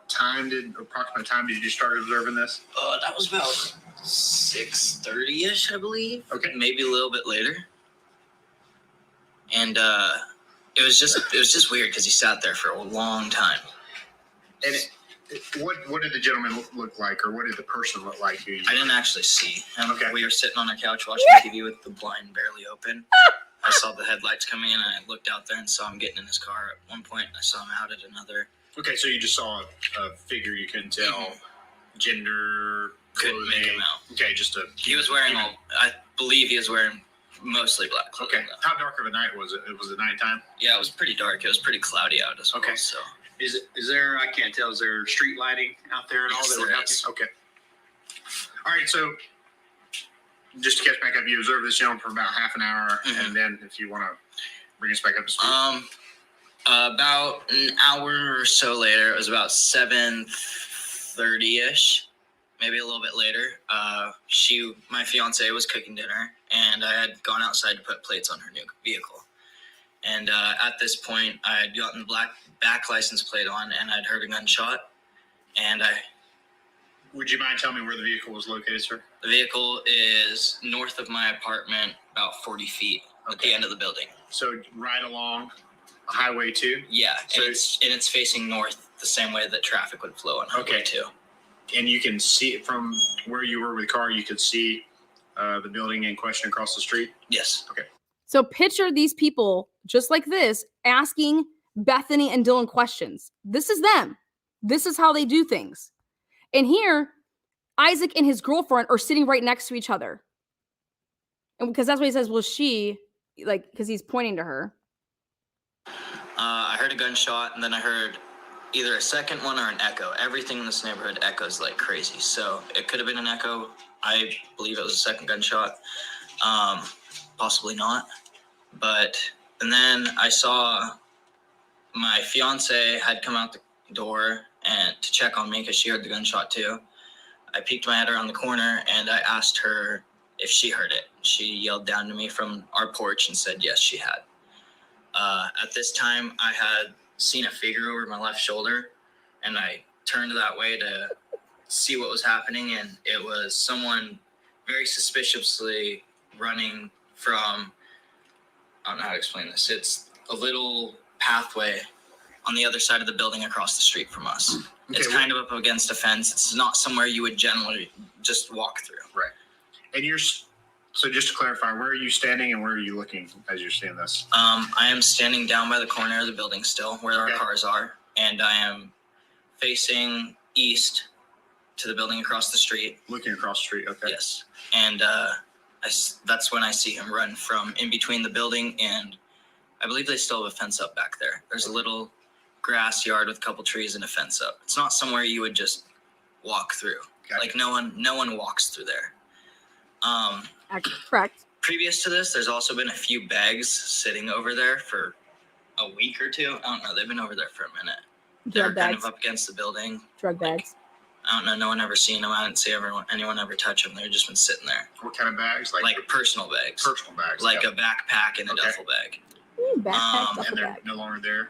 approximate time did you start observing this? That was about 6:30-ish, I believe. Okay. Maybe a little bit later. And it was just weird because he sat there for a long time. And what did the gentleman look like, or what did the person look like? I didn't actually see him. Okay. We were sitting on our couch watching TV with the blind barely open. I saw the headlights coming in, and I looked out there and saw him getting in his car. At one point, I saw him out at another. Okay, so you just saw a figure. You couldn't tell gender, Couldn't make him out. Okay, He was wearing I believe he was wearing mostly black clothing. Okay, how dark of a night was it? Was it nighttime? Yeah, it was pretty dark. It was pretty cloudy out as well. Okay. So Is there? I can't tell. Is there street lighting out there at all? Yes, That would there help is. you? Okay. All right. So just to catch back up, you observed this gentleman for about half an hour, and then if you want to bring us back up to speed. About an hour or so later, it was about 7:30-ish, maybe a little bit later. My fiance was cooking dinner, and I had gone outside to put plates on her new vehicle. And at this point, I had gotten the back license plate on, and I'd heard a gunshot. And Would you mind telling me where the vehicle was located, sir? The vehicle is north of my apartment, about 40 feet at the end of the building. So right along Highway 2? Yeah, So it's facing north the same way that traffic would flow on Highway 2. And you can see it from where you were with the car, you could see the building in question across the street? Yes. Okay. So picture these people just like this asking Bethany and Dylan questions. This is them. This is how they do things. And here, Isaac and his girlfriend are sitting right next to each other. And because that's what he says, well, she, like, because he's pointing to her. I heard a gunshot, and then I heard either a second one or an echo. Everything in this neighborhood echoes like crazy. So it could have been an echo. I believe it was a second gunshot. Possibly not. And then I saw my fiance had come out the door and to check on me because she heard the gunshot too. I peeked my head around the corner and I asked her if she heard it. She yelled down to me from our porch and said yes, she had. At this time, I had seen a figure over my left shoulder, and I turned that way to see what was happening, and it was someone very suspiciously running from, I don't know how to explain this. It's a little pathway on the other side of the building across the street from us. Okay, it's kind of up against a fence. It's not somewhere you would generally just walk through. Right. And so just to clarify, where are you standing and where are you looking as you're seeing this? I am standing down by the corner of the building still where our cars are, and I am facing east to the building across the street. Looking across the street, okay. Yes. And that's when I see him run from in between the building, and I believe they still have a fence up back there. There's a little grass yard with a couple trees and a fence up. It's not somewhere you would just walk through. Gotcha. Like no one walks through there. Correct. Previous to this, there's also been a few bags sitting over there for a week or two. I don't know. They've been over there for a minute. They're kind of up against the building. Drug bags. I don't know. No one ever seen them. I didn't see anyone ever touch them. They've just been sitting there. What kind of bags? Like personal bags. Personal bags. Like a backpack and a duffel bag. Backpack, duffel and they're bag. no longer there?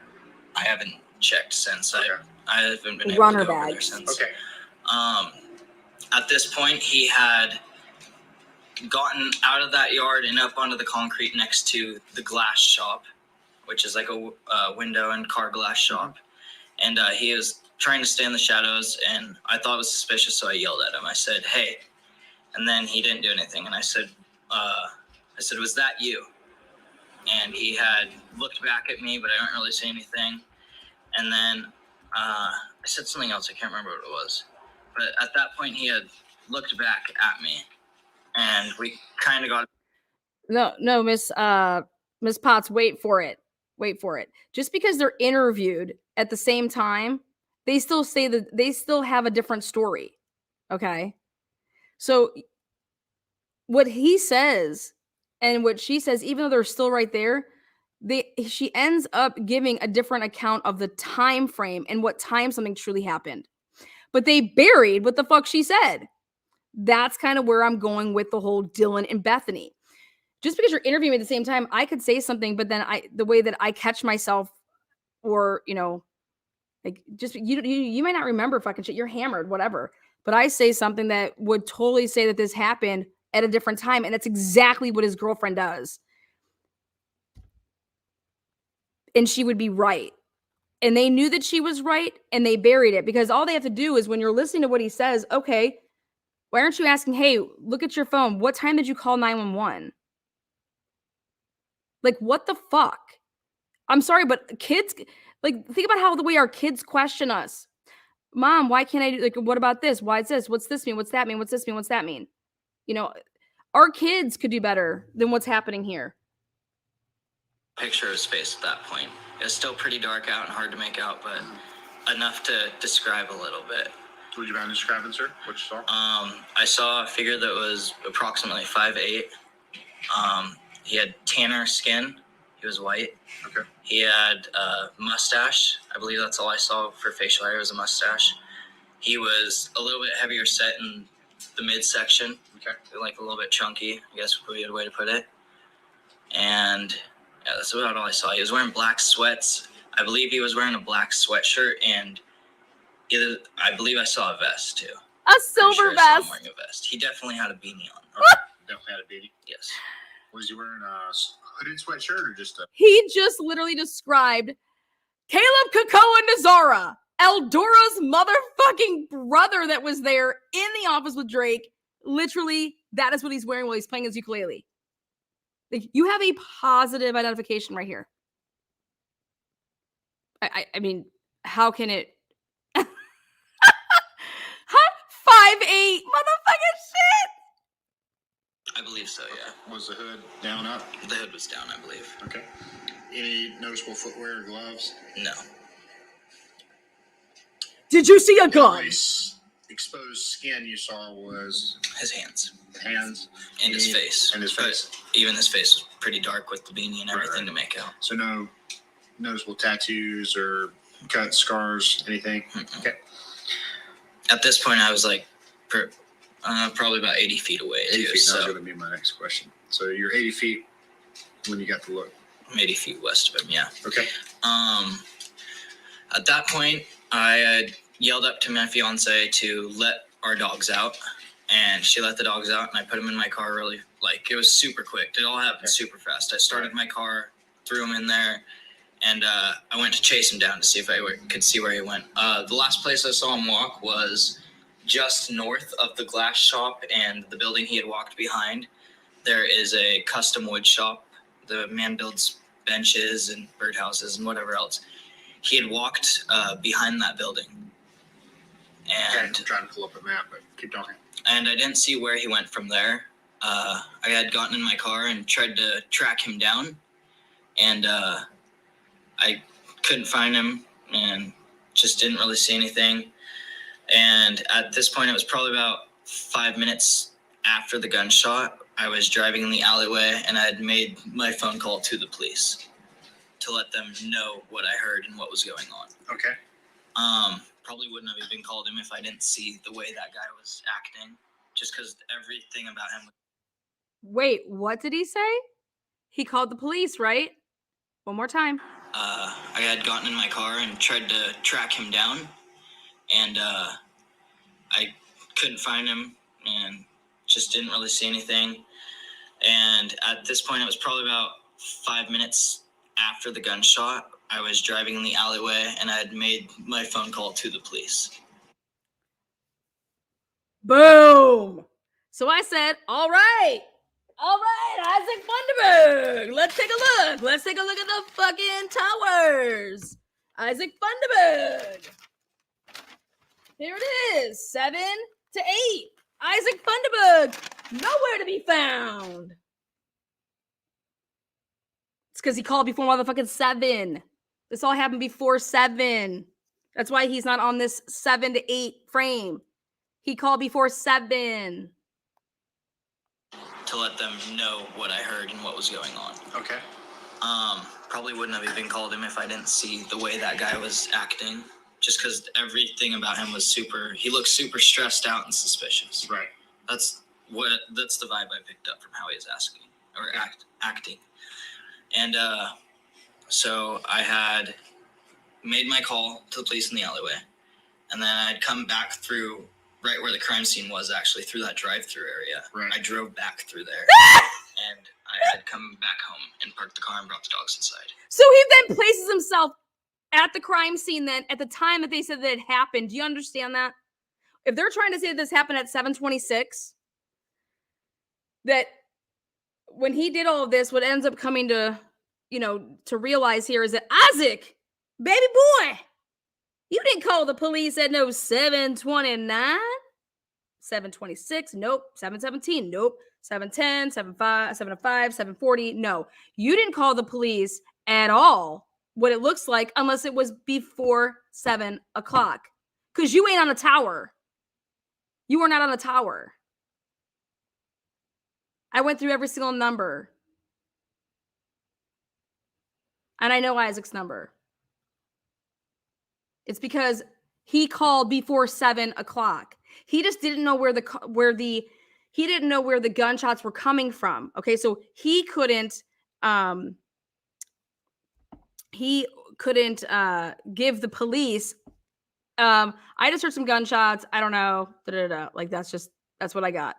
I haven't checked since. I haven't been able Runner to go over there bags. since. Okay. At this point, he had gotten out of that yard and up onto the concrete next to the glass shop, which is like a window and car glass shop. And he was trying to stay in the shadows, and I thought it was suspicious, so I yelled at him. I said, "Hey," and then he didn't do anything. And I said, "Was that you?" And he had looked back at me, but I didn't really say anything. And then I said something else. I can't remember what it was. But at that point, he had looked back at me, and we kind of got. No, Miss Potts, wait for it. Just because they're interviewed at the same time, they still say that they still have a different story. Okay. So what he says and what she says, even though they're still right there, she ends up giving a different account of the time frame and what time something truly happened. But they buried what the fuck she said. That's kind of where I'm going with the whole Dylan and Bethany. Just because you're interviewing me at the same time, I could say something, but then the way that I catch myself, or like just you might not remember fucking shit. You're hammered, whatever. But I say something that would totally say that this happened at a different time, and that's exactly what his girlfriend does. And she would be right. And they knew that she was right, and they buried it, because all they have to do is, when you're listening to what he says, okay, why aren't you asking, hey, look at your phone. What time did you call 911? Like, what the fuck? I'm sorry, but kids, like, think about how the way our kids question us. Mom, why can't I do, like, what about this? Why is this? What's this mean? What's that mean? What's this mean? What's that mean? Our kids could do better than what's happening here. Picture of space at that point. It was still pretty dark out and hard to make out, but enough to describe a little bit. What would you mind describing, sir? What you saw? I saw a figure that was approximately 5'8". He had tanner skin. He was white. Okay. He had a mustache. I believe that's all I saw for facial hair was a mustache. He was a little bit heavier set in the midsection. Okay. Like a little bit chunky, I guess would be a way to put it. And yeah, that's about all I saw. He was wearing black sweats. I believe he was wearing a black sweatshirt, and I believe I saw a vest too. A silver I saw him vest. wearing a vest. He definitely had a beanie on. Definitely had a beanie. Yes. Was he wearing a hooded sweatshirt or just a? He just literally described Caleb Kakoa Nazara, Eldora's motherfucking brother that was there in the office with Drake. Literally, that is what he's wearing while he's playing his ukulele. Like, you have a positive identification right here. I mean, how can it? 5'8", motherfucking shit. I believe so, yeah. Was the hood down up? The hood was down, I believe. Okay. Any noticeable footwear or gloves? No. Did you see a gun? Exposed skin you saw was His hands. hands And his face. And his face. But even his face was pretty dark with the beanie and everything to make out. So no noticeable tattoos or cuts, scars, anything? Mm-mm. Okay. At this point, I was like probably about 80 feet away. 80 too, feet. so That was going to be my next question. So you're 80 feet when you got the look. I'm 80 feet west of him, yeah. Okay. At that point, I had yelled up to my fiance to let our dogs out, and she let the dogs out, and I put them in my car really, like, it was super quick. It all happened super fast. I started my car, threw him in there, and I went to chase him down to see if I could see where he went. The last place I saw him walk was just north of the glass shop and the building he had walked behind. There is a custom wood shop. The man builds benches and birdhouses and whatever else. He had walked behind that building. Okay, I'm And trying to pull up a map, but keep talking. I didn't see where he went from there. I had gotten in my car and tried to track him down, and I couldn't find him and just didn't really see anything. And at this point, it was probably about 5 minutes after the gunshot. I was driving in the alleyway, and I had made my phone call to the police to let them know what I heard and what was going on. Okay. Probably wouldn't have even called him if I didn't see the way that guy was acting, just because everything about him. Wait, what did he say? He called the police, right? One more time. I had gotten in my car and tried to track him down, and I couldn't find him and just didn't really see anything. And at this point, it was probably about 5 minutes after the gunshot. I was driving in the alleyway, and I had made my phone call to the police. Boom. So I said, all right, Isaac Funderburg. Let's take a look. Let's take a look at the fucking towers. Isaac Funderburg. Here it is, 7 to 8. Isaac Funderburg, nowhere to be found. It's because he called before motherfucking 7. This all happened before 7. That's why he's not on this 7 to 8 frame. He called before 7. To let them know what I heard and what was going on. Okay. Probably wouldn't have even called him if I didn't see the way that guy was acting, just because everything about him was he looked super stressed out and suspicious. Right. That's the vibe I picked up from how he was asking or acting. And so I had made my call to the police in the alleyway, and then I'd come back through right where the crime scene was, actually through that drive-through area. Right. I drove back through there, and I had come back home and parked the car and brought the dogs inside. So he then places himself at the crime scene then at the time that they said that it happened. Do you understand that? If they're trying to say that this happened at 7:26, that when he did all of this, what ends up coming to, to realize here is that Isaac, baby boy, you didn't call the police at no 7:29, 7:26, nope, 7:17, nope, 7:10, 7:05, 7:40, no. You didn't call the police at all, what it looks like, unless it was before 7 o'clock. Because you ain't on a tower. You are not on a tower. I went through every single number. And I know Isaac's number. It's because he called before 7 o'clock. He just didn't know where the gunshots were coming from. Okay, so he couldn't give the police. I just heard some gunshots. I don't know. Like that's what I got.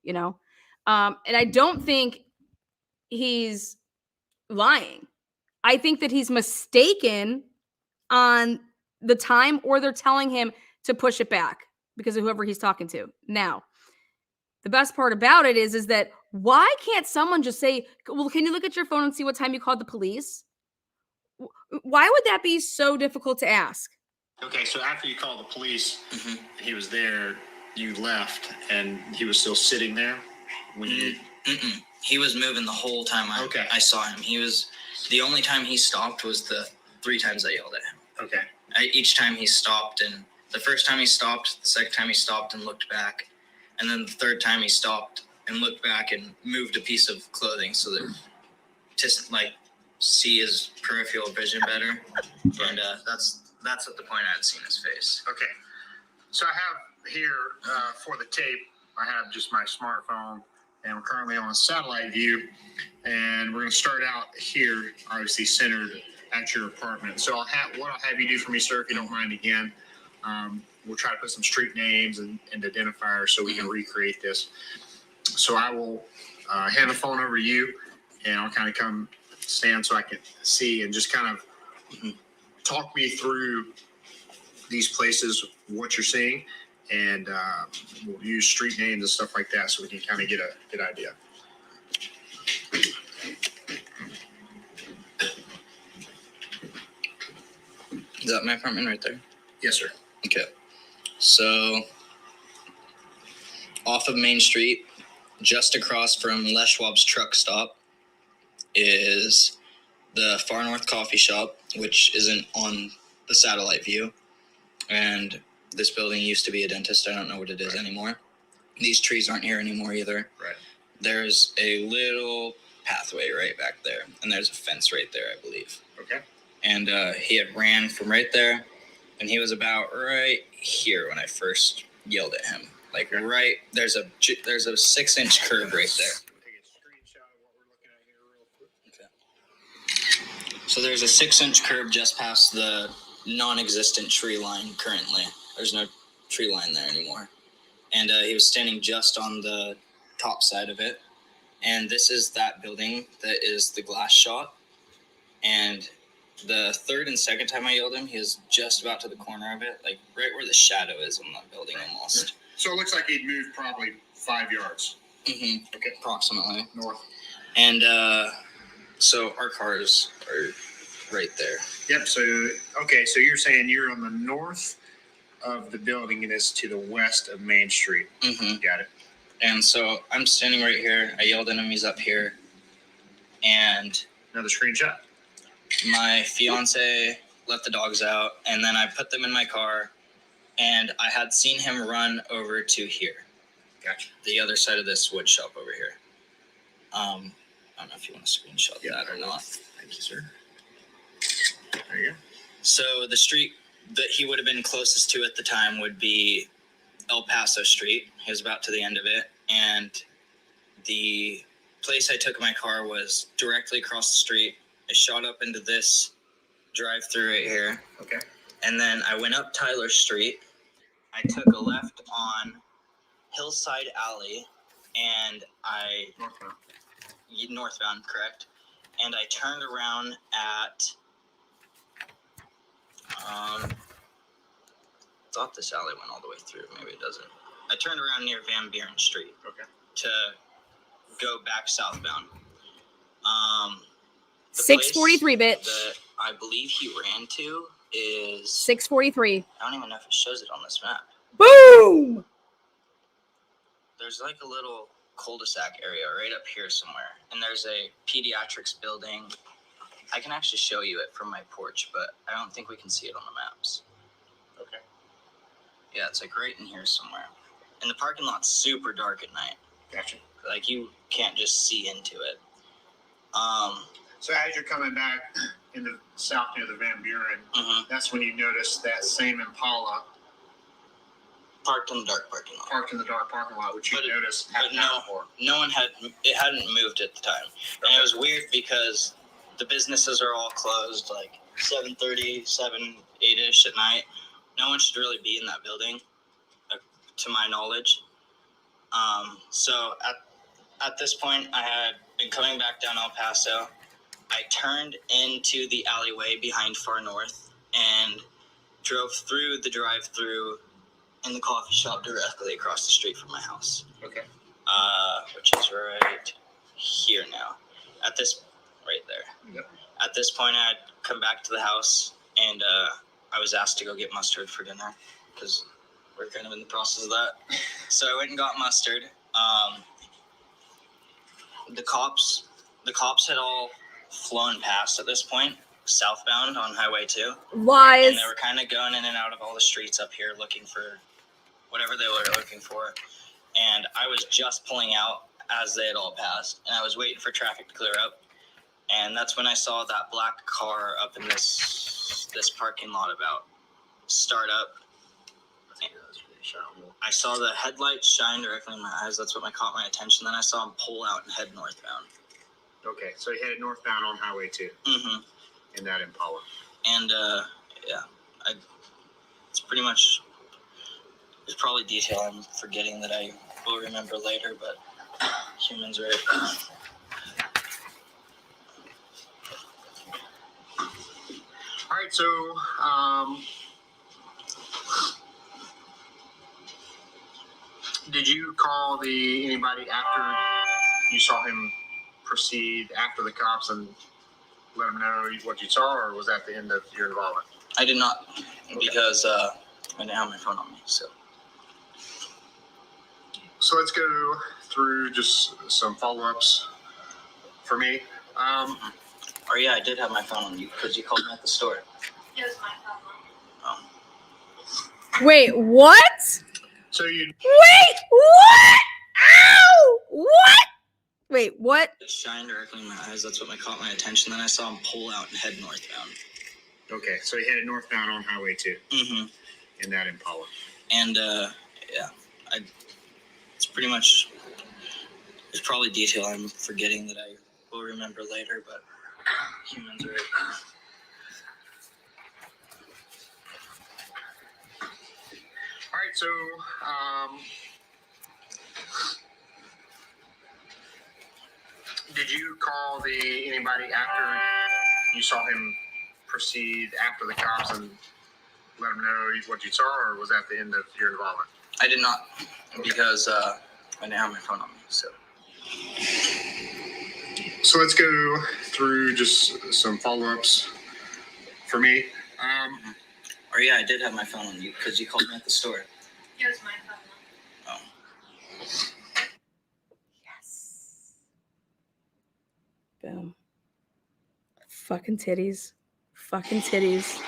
And I don't think he's lying. I think that he's mistaken on the time, or they're telling him to push it back because of whoever he's talking to. Now, the best part about it is that why can't someone just say, well, can you look at your phone and see what time you called the police? Why would that be so difficult to ask? Okay, so after you called the police, he was there, you left, and he was still sitting there when you... He was moving the whole time I saw him. The only time he stopped was the 3 times I yelled at him. Okay. Each time he stopped, and the first time he stopped, the second time he stopped and looked back, and then the third time he stopped and looked back and moved a piece of clothing so that to like see his peripheral vision better. And that's at the point I had seen his face. Okay. So I have here for the tape, I have just my smartphone, and we're currently on a satellite view, and we're going to start out here, obviously centered at your apartment. So what I'll have you do for me, sir, if you don't mind again, we'll try to put some street names and identifiers so we can recreate this. So I will hand the phone over to you, and I'll kind of come stand so I can see and just kind of talk me through these places, what you're seeing, and we'll use street names and stuff like that so we can kind of get a good idea. Is that my apartment right there? Yes, sir. Okay. So, off of Main Street, just across from Les Schwab's truck stop, is the Far North Coffee Shop, which isn't on the satellite view. And this building used to be a dentist. I don't know what it is anymore. These trees aren't here anymore either. Right. There's a little pathway right back there, and there's a fence right there, I believe. Okay. And he had ran from right there, and he was about right here when I first yelled at him. Like right, there's a 6-inch curve right there. Okay. So there's a 6-inch curve just past the non-existent tree line currently. There's no tree line there anymore. And he was standing just on the top side of it. And this is that building that is the glass shot. And the third and second time I yelled at him, he was just about to the corner of it, like right where the shadow is on that building almost. So it looks like he'd moved probably 5 yards. Mm-hmm. Okay. Approximately. North. And so our cars are right there. Yep. So, okay. So you're saying you're on the north of the building and it's to the west of Main Street. Mm-hmm. Got it. And so I'm standing right here. I yelled at him. He's up here. And another screenshot. My fiance let the dogs out, and then I put them in my car, and I had seen him run over to here. Gotcha. The other side of this wood shop over here. I don't know if you want to screenshot that or not. Thank you, sir. There you go. So the street that he would have been closest to at the time would be El Paso Street. He was about to the end of it, and the place I took my car was directly across the street. I shot up into this drive-through right here. Okay. And then I went up Tyler Street. I took a left on Hillside Alley, and northbound, correct. And I turned around at, thought this alley went all the way through. Maybe it doesn't. I turned around near Van Buren Street. Okay. To go back southbound. 643 bit. That I believe he ran to is 643. I don't even know if it shows it on this map. Boom! There's like a little cul-de-sac area right up here somewhere, and there's a pediatrics building. I can actually show you it from my porch, but I don't think we can see it on the maps. Okay. Yeah, it's like right in here somewhere. And the parking lot's super dark at night. Gotcha. Like you can't just see into it. So as you're coming back in the south near the Van Buren, that's when you notice that same Impala parked in the dark parking lot. Parked in the dark parking lot, which you noticed happened before. No one hadn't moved at the time. And it was weird because the businesses are all closed like 7:30, 8-ish at night. No one should really be in that building, to my knowledge. So at this point, I had been coming back down El Paso. I turned into the alleyway behind Far North and drove through the drive-through in the coffee shop directly across the street from my house. Okay. Which is right here now. Right there. Yep. At this point, I had come back to the house, and I was asked to go get mustard for dinner because we're kind of in the process of that. So I went and got mustard. The cops had all flown past at this point, southbound on Highway 2. Lies. And they were kind of going in and out of all the streets up here looking for whatever they were looking for. And I was just pulling out as they had all passed, and I was waiting for traffic to clear up. And that's when I saw that black car up in this parking lot about start up. I saw the headlights shine directly in my eyes. That's what caught my attention. Then I saw him pull out and head northbound. Okay, so he headed northbound on Highway 2 Mm-hmm. in that Impala. And it's pretty much. There's probably detail I'm forgetting that I will remember later, but humans, right? All right, so did you call anybody after you saw him proceed after the cops and let them know what you saw, or was that the end of your involvement? I did not, because I didn't have my phone on me. So let's go through just some follow-ups for me. Or yeah, I did have my phone on you because you called me at the store. It was my phone. Oh. Wait, what? So you Wait, what? Ow! What? Wait, what? It shined directly in my eyes. That's what caught my attention. Then I saw him pull out and head northbound. okay? So he headed northbound on Highway 2 Mm-hmm. in that Impala. And it's pretty much. There's probably detail I'm forgetting that I will remember later, but humans, right? All right, so did you call anybody after you saw him proceed after the cops and let them know what you saw, or was that the end of your involvement? I did not, because I didn't have my phone on me. So let's go through just some follow-ups for me. Or yeah, I did have my phone on you because you called me at the store. It was my phone. Oh. Yes. Boom. Fucking titties. Fucking titties.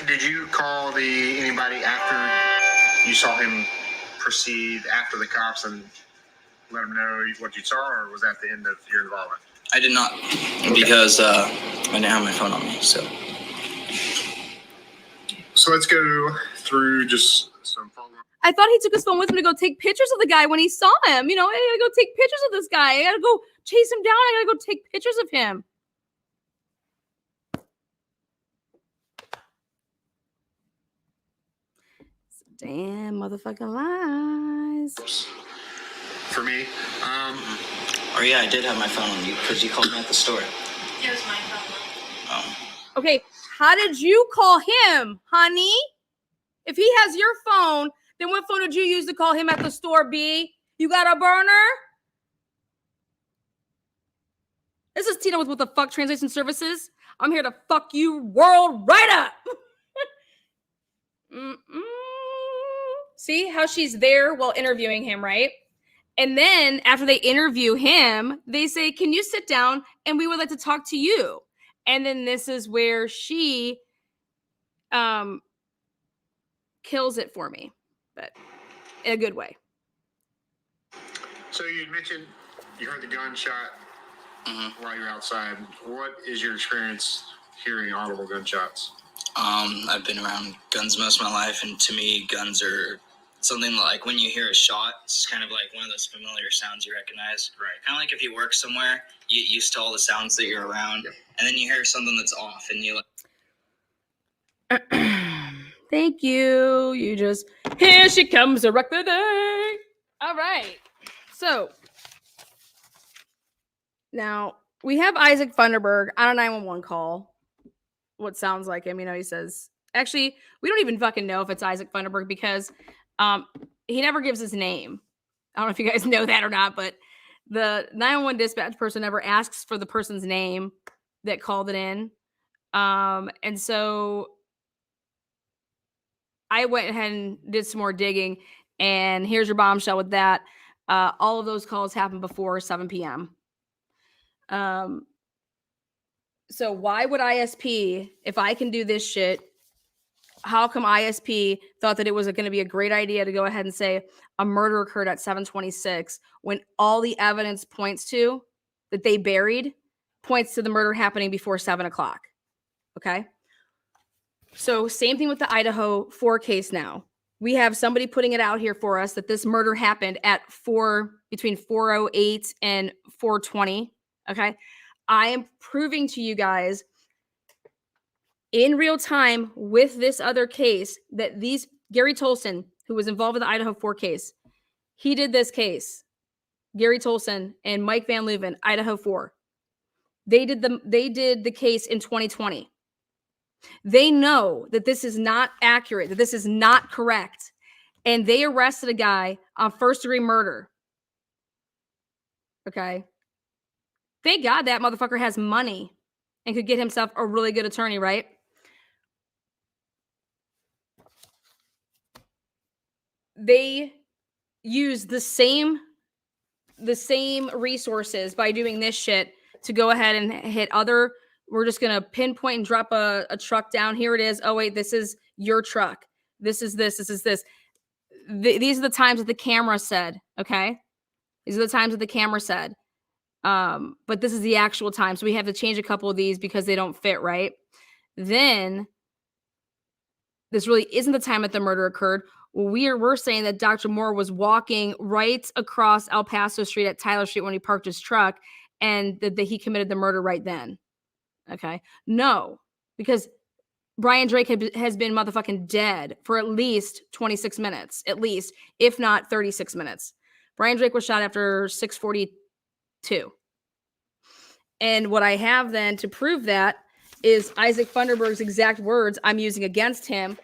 Did you call anybody after you saw him proceed after the cops and let them know what you saw, or was that the end of your involvement? I did not, because I didn't have my phone on me. So let's go through just some follow-up. I thought he took his phone with him to go take pictures of the guy when he saw him. You know, I gotta go take pictures of this guy. I gotta go chase him down. I gotta go take pictures of him. Damn motherfucking lies. For me, or yeah, I did have my phone on you because you called me at the store. It was my phone. Oh. Okay, how did you call him, honey? If he has your phone, then what phone did you use to call him at the store, B? You got a burner? This is Tina with What the Fuck Translation Services. I'm here to fuck you world right up. See how she's there while interviewing him, right? And then after they interview him, they say, can you sit down and we would like to talk to you. And then this is where she kills it for me, but in a good way. so you mentioned you heard the gunshot while you're outside. What is your experience hearing audible gunshots? I've been around guns most of my life, and to me, guns are something like when you hear a shot, it's kind of like one of those familiar sounds you recognize. Right. Kind of like if you work somewhere, you get used to all the sounds that you're around, and then you hear something that's off, and you like. Thank you. You just, here she comes to wreck the day. All right. So, Now, we have Isaac Funderburg on a 911 call. What sounds like him, he says, actually, we don't even fucking know if it's Isaac Funderburg because he never gives his name. I don't know if you guys know that or not, but the 911 dispatch person never asks for the person's name that called it in. And so I went ahead and did some more digging, and here's your bombshell with that. All of those calls happened before 7 p.m. So why would ISP, if I can do this shit, how come ISP thought that it was going to be a great idea to go ahead and say a murder occurred at 7:26 when all the evidence points to that they buried points to the murder happening before 7 o'clock? Okay. So same thing with the Idaho4 case now. We have somebody putting it out here for us that this murder happened at between 4:08 and 4:20. Okay. I am proving to you guys in real time with this other case that Gary Tolson, who was involved with the Idaho4 case, he did this case. Gary Tolson and Mike Van Leuven, Idaho4. They did the case in 2020. They know that this is not accurate, that this is not correct. And they arrested a guy on first-degree murder. Okay. Thank God that motherfucker has money and could get himself a really good attorney, right? They use the same resources by doing this shit to go ahead and hit other. We're just going to pinpoint and drop a truck down. Here it is. Oh, wait, this is your truck. This is this. This is this. These are the times that the camera said, okay? These are the times that the camera said. But this is the actual time. So we have to change a couple of these because they don't fit, right? Then this really isn't the time that the murder occurred. We're saying that Dr. Moore was walking right across El Paso Street at Tyler Street when he parked his truck and that he committed the murder right then. Okay. No, because Brian Drake has been motherfucking dead for at least 26 minutes, at least, if not 36 minutes. Brian Drake was shot after 6:42. And what I have then to prove that is Isaac Funderburg's exact words I'm using against him.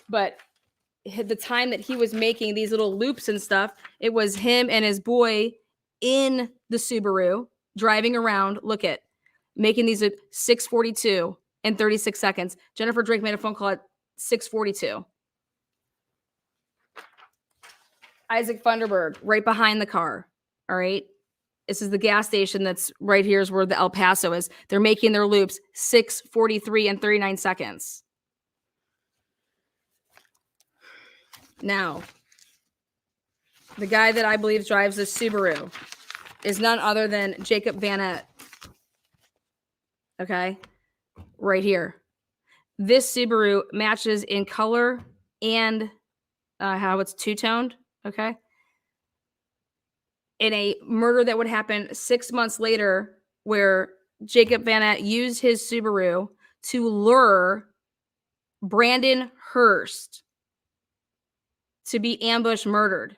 But the time that he was making these little loops and stuff, it was him and his boy in the Subaru driving around. Look at making these at 6:42 and 36 seconds. Jennifer Drake made a phone call at 6:42. Isaac Funderburg right behind the car. All right. This is the gas station that's right here is where the El Paso is. They're making their loops 6:43 and 39 seconds. Now, the guy that I believe drives this Subaru is none other than Jacob Vanette. Okay? Right here. This Subaru matches in color and how it's two-toned. Okay? In a murder that would happen 6 months later where Jacob Vanette used his Subaru to lure Brandon Hurst to be ambushed murdered.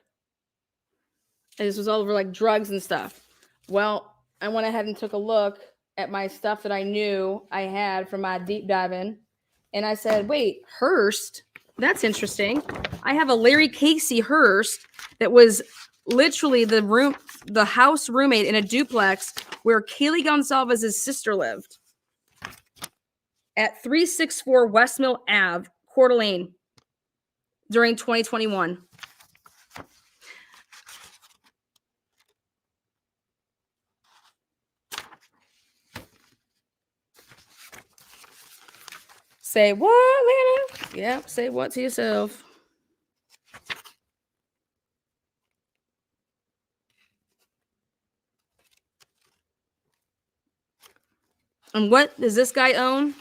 And this was all over like drugs and stuff. Well, I went ahead and took a look at my stuff that I knew I had from my deep diving. And I said, wait, Hurst? That's interesting. I have a Larry Casey Hurst that was literally the house roommate in a duplex where Kaylee Gonsalvez's sister lived at 364 West Mill Ave, Coeur d'Alene, during 2021. Say what, Lana? Yep, say what to yourself. And what does this guy own?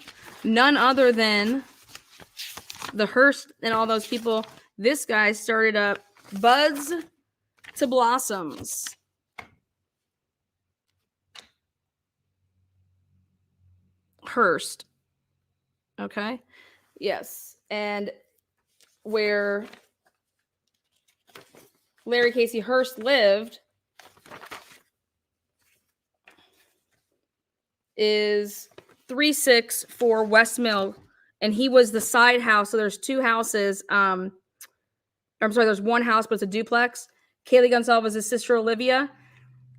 None other than the Hearst and all those people. This guy started up Buds to Blossoms. Hearst. Okay. Yes. And where Larry Casey Hurst lived is 364 West Mill, and he was the side house. So there's two houses. I'm sorry, there's one house, but it's a duplex. Kaylee Gonsalves' sister Olivia.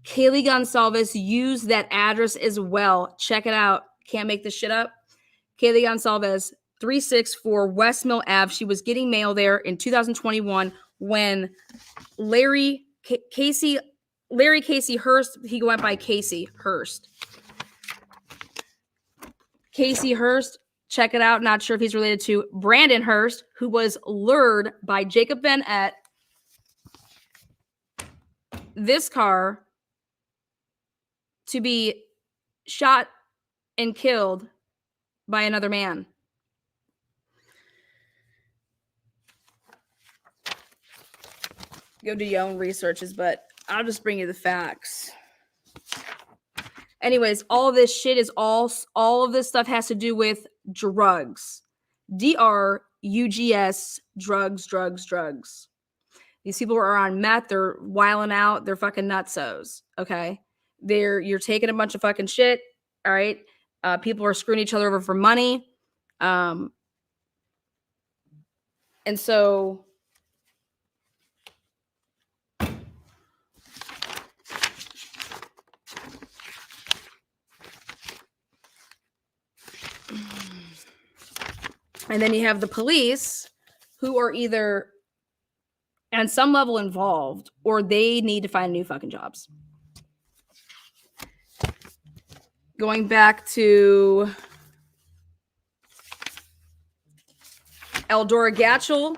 Kaylee Gonsalves used that address as well. Check it out. Can't make this shit up. Kaylee Gonsalves, 364 West Mill Ave. She was getting mail there in 2021 when Larry Casey Hurst, he went by Casey Hurst. Casey Hurst, check it out. Not sure if he's related to Brandon Hurst, who was lured by Jacob Van Ett. This car to be shot and killed by another man. Go do your own researches, but I'll just bring you the facts. Anyways, all of this shit is all of this stuff has to do with drugs. DRUGS, drugs. These people are on meth, they're wiling out, they're fucking nutsos, okay? You're taking a bunch of fucking shit, all right? People are screwing each other over for money. And so and then you have the police who are either on some level involved or they need to find new fucking jobs. Going back to Eldora Gatchel,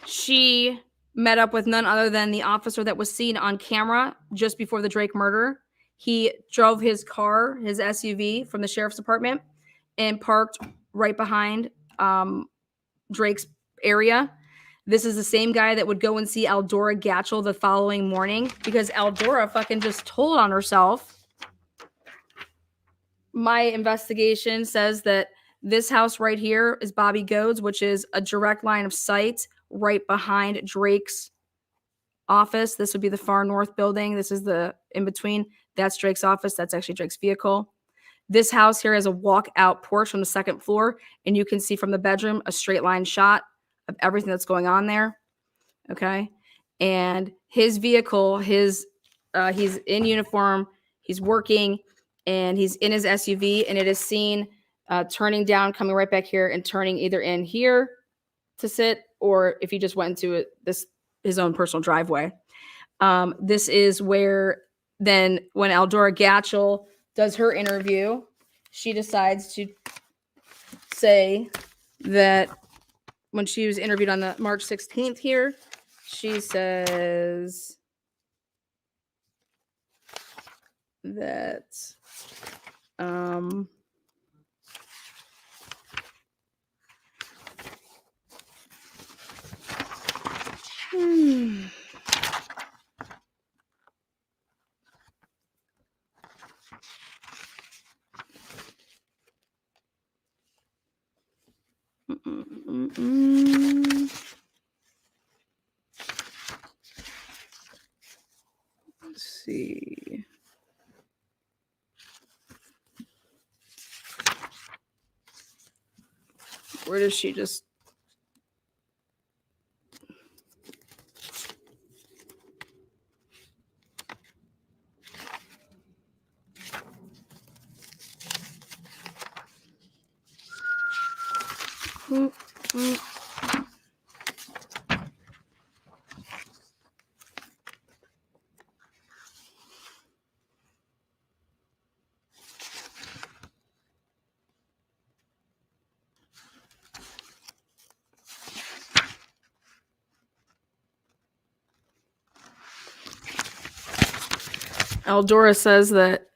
she met up with none other than the officer that was seen on camera just before the Drake murder. He drove his car, his SUV, from the sheriff's department and parked right behind Drake's area. This is the same guy that would go and see Eldora Gatchel the following morning because Eldora fucking just told on herself. My investigation says that this house right here is Bobby Goads, which is a direct line of sight right behind Drake's office. This would be the far north building. This is the in between. That's Drake's office. That's actually Drake's vehicle. This house here has a walk-out porch from the second floor, and you can see from the bedroom a straight line shot of everything that's going on there. Okay. And his vehicle, he's in uniform, he's working, and he's in his SUV, and it is seen turning down, coming right back here, and turning either in here to sit, or if he just went into his own personal driveway. This is where then when Eldora Gatchel does her interview, she decides to say that when she was interviewed on the March 16th here, she says that let's see. Where does she just Eldora says that,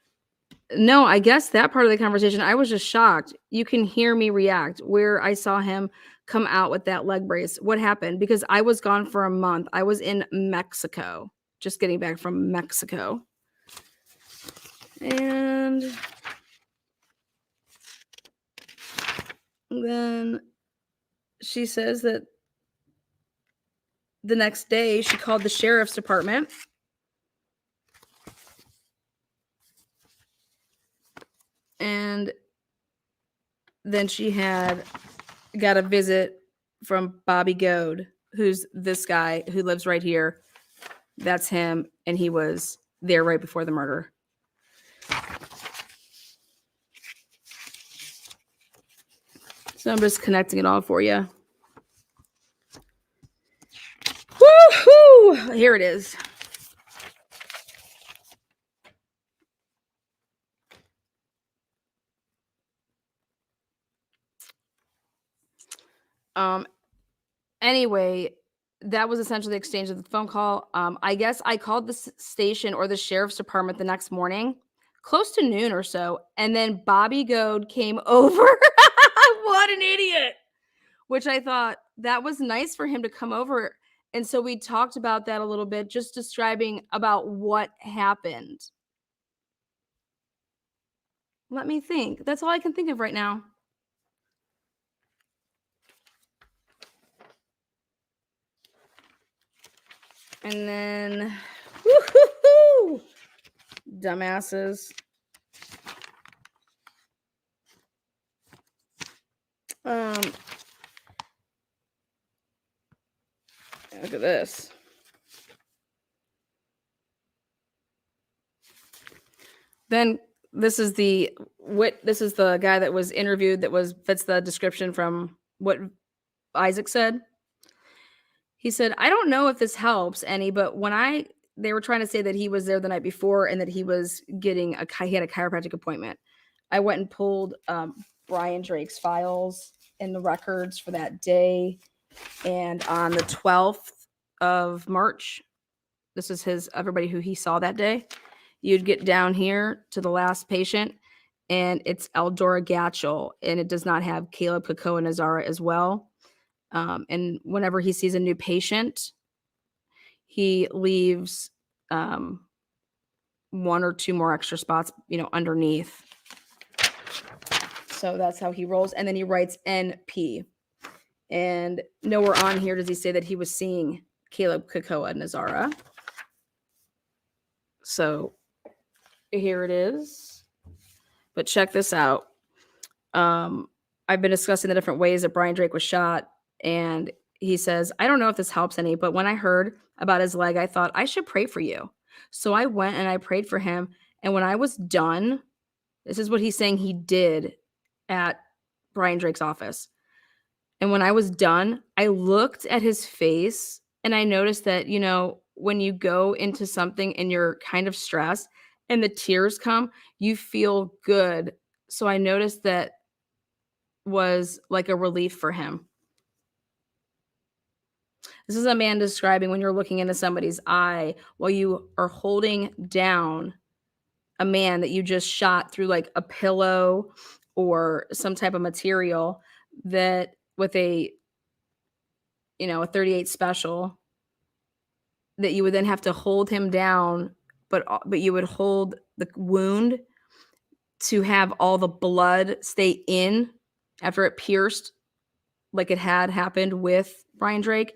no, I guess that part of the conversation, I was just shocked. You can hear me react where I saw him come out with that leg brace. What happened? Because I was gone for a month. I was in Mexico, just getting back from Mexico. And then she says that the next day she called the sheriff's department. then she got a visit from Bobby Goad, who's this guy who lives right here. That's him, and he was there right before the murder. So I'm just connecting it all for you. Woo-hoo! Here it is. Anyway, that was essentially the exchange of the phone call. I guess I called the station or the sheriff's department the next morning, close to noon or so, and then Bobby Goad came over. What an idiot! Which I thought that was nice for him to come over. And so we talked about that a little bit, just describing about what happened. Let me think. That's all I can think of right now. And then, woo-hoo-hoo, dumbasses. Look at this. Then this is the guy that was interviewed that fits the description from what Isaac said. He said, I don't know if this helps any, but when they were trying to say that he was there the night before and that he was he had a chiropractic appointment. I went and pulled Brian Drake's files and the records for that day. And on the 12th of March, this is everybody who he saw that day. You'd get down here to the last patient, and it's Eldora Gatchell, and it does not have Caleb Kakoa Nazara as well. And whenever he sees a new patient, he leaves one or two more extra spots, underneath. So that's how he rolls. And then he writes NP. And nowhere on here does he say that he was seeing Caleb Kakoa Nazara. So here it is. But check this out. I've been discussing the different ways that Brian Drake was shot. And he says, I don't know if this helps any, but when I heard about his leg, I thought I should pray for you. So I went and I prayed for him. And when I was done, this is what he's saying he did at Brian Drake's office. And when I was done, I looked at his face and I noticed that, when you go into something and you're kind of stressed and the tears come, you feel good. So I noticed that was like a relief for him. This is a man describing when you're looking into somebody's eye while you are holding down a man that you just shot through like a pillow or some type of material that with a 38 special that you would then have to hold him down, but you would hold the wound to have all the blood stay in after it pierced like it had happened with Brian Drake.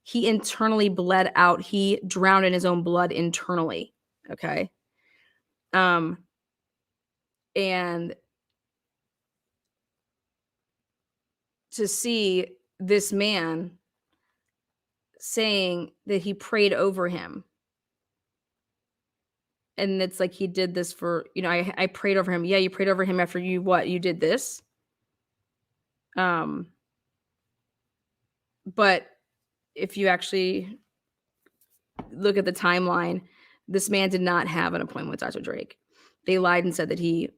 He internally bled out. He drowned in his own blood internally. Okay. And to see this man saying that he prayed over him. And it's like he did this for, I prayed over him. Yeah, you prayed over him after you what? You did this? But if you actually look at the timeline, this man did not have an appointment with Dr. Drake. They lied and said that he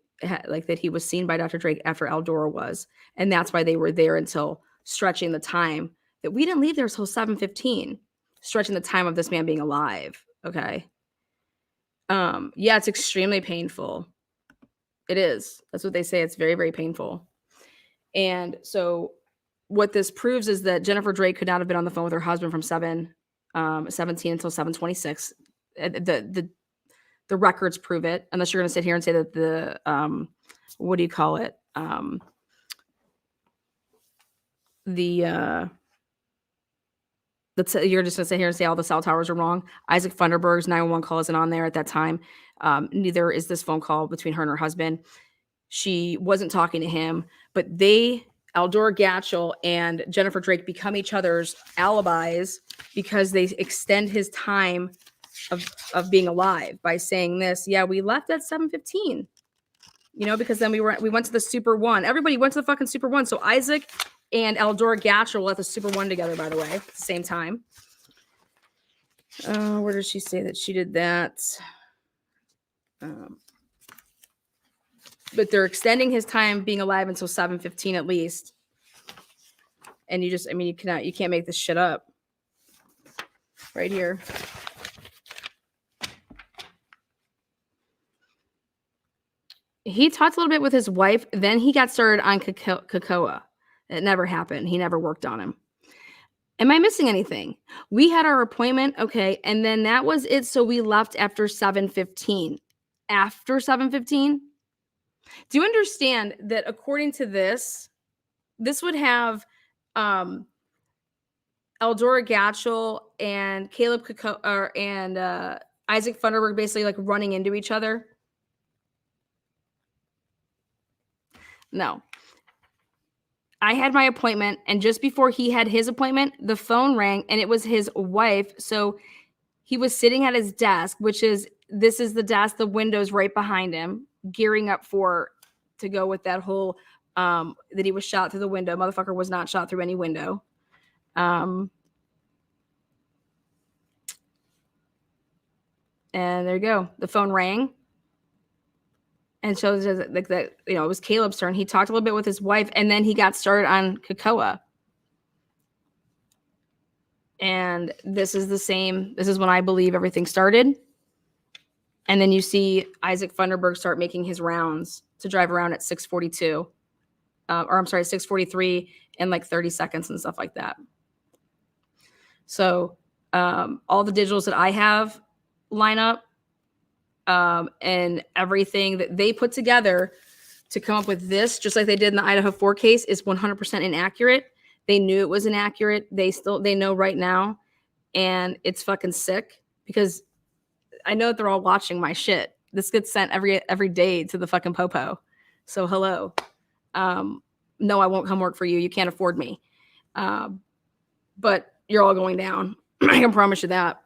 was seen by Dr. Drake after Eldora was. And that's why they were there until stretching the time that we didn't leave there until 7:15, stretching the time of this man being alive. Okay. Yeah, it's extremely painful. It is. That's what they say. It's very, very painful. And so what this proves is that Jennifer Drake could not have been on the phone with her husband from 17 until 7:26. The records prove it, unless you're going to sit here and say that the what do you call it? You're just going to sit here and say all the cell towers are wrong. Isaac Funderburg's 911 call isn't on there at that time. Neither is this phone call between her and her husband. she wasn't talking to him, but Eldora Gatchel and Jennifer Drake become each other's alibis because they extend his time of being alive by saying this. Yeah, we left at 7:15. Because then we went to the Super One. Everybody went to the fucking Super One. So Isaac and Eldora Gatchel were at the Super One together, by the way, at the same time. Where did she say that she did that? But they're extending his time being alive until 7:15 at least. And you can't make this shit up. Right here. He talked a little bit with his wife. Then he got started on Kakoa. It never happened. He never worked on him. Am I missing anything? We had our appointment. Okay. And then that was it. So we left after 7:15. After 7:15? Do you understand that according to this would have Eldora Gatchel and Caleb Kakoa and Isaac Funderburg basically like running into each other? No. I had my appointment, and just before he had his appointment, the phone rang, and it was his wife. So he was sitting at his desk, this is the desk, the window's right behind him, gearing up to go with that whole that he was shot through the window. Motherfucker was not shot through any window. And there you go. The phone rang. And so like that, it was Caleb's turn. He talked a little bit with his wife, and then he got started on Kakoa. And this is the same. This is when I believe everything started. And then you see Isaac Funderburg start making his rounds to drive around at 6:42, 6:43 in like 30 seconds and stuff like that. So all the digitals that I have line up. And everything that they put together to come up with this, just like they did in the Idaho4 case, is 100% inaccurate. They knew it was inaccurate. They know right now. And it's fucking sick because I know that they're all watching my shit. This gets sent every day to the fucking popo. So hello. No, I won't come work for you. You can't afford me. But you're all going down. I can promise you that.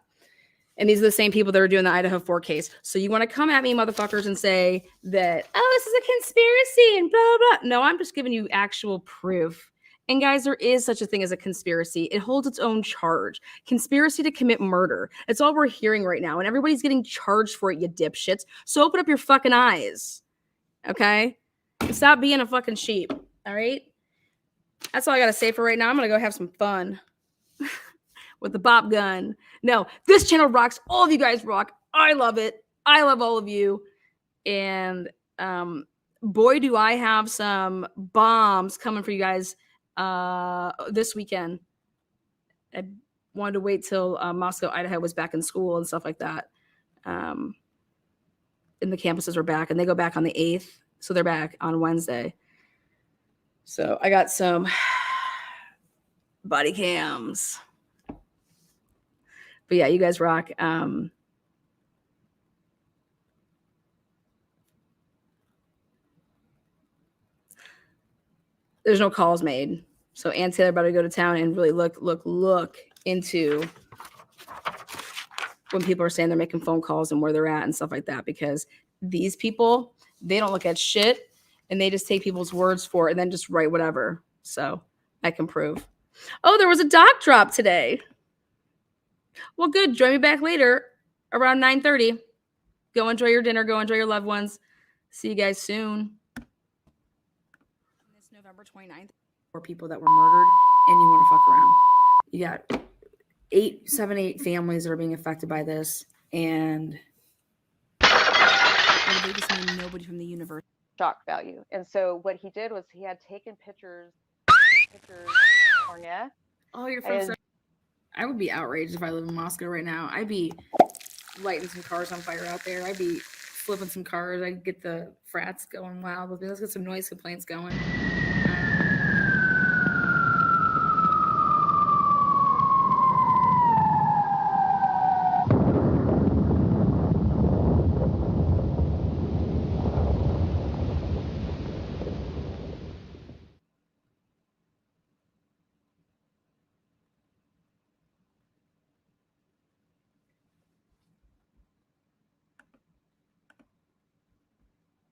And these are the same people that are doing the Idaho4 case. So you want to come at me, motherfuckers, and say that, this is a conspiracy and blah, blah. No, I'm just giving you actual proof. And guys, there is such a thing as a conspiracy. It holds its own charge. Conspiracy to commit murder. It's all we're hearing right now. And everybody's getting charged for it, you dipshits. So open up your fucking eyes. Okay? And stop being a fucking sheep. All right? That's all I got to say for right now. I'm going to go have some fun. With the bop gun. No, this channel rocks. All of you guys rock. I love it. I love all of you. And boy, do I have some bombs coming for you guys this weekend. I wanted to wait till Moscow, Idaho was back in school and stuff like that. And the campuses were back, and they go back on the 8th. So they're back on Wednesday. So I got some body cams. But yeah, you guys rock. There's no calls made. So Ann Taylor about to go to town and really look into when people are saying they're making phone calls and where they're at and stuff like that. Because these people, they don't look at shit and they just take people's words for it and then just write whatever. So I can prove. Oh, there was a doc drop today. Well, good. Join me back later around 9:30. Go enjoy your dinner. Go enjoy your loved ones. See you guys soon. This November 29th, 4 people that were murdered, and you want to fuck around. You got 8 families that are being affected by this, and they just mean nobody from the universe. Shock value. And so what he did was he had taken pictures of California. Oh, you're from I would be outraged if I lived in Moscow right now. I'd be lighting some cars on fire out there. I'd be flipping some cars. I'd get the frats going wild with me. Let's get some noise complaints going.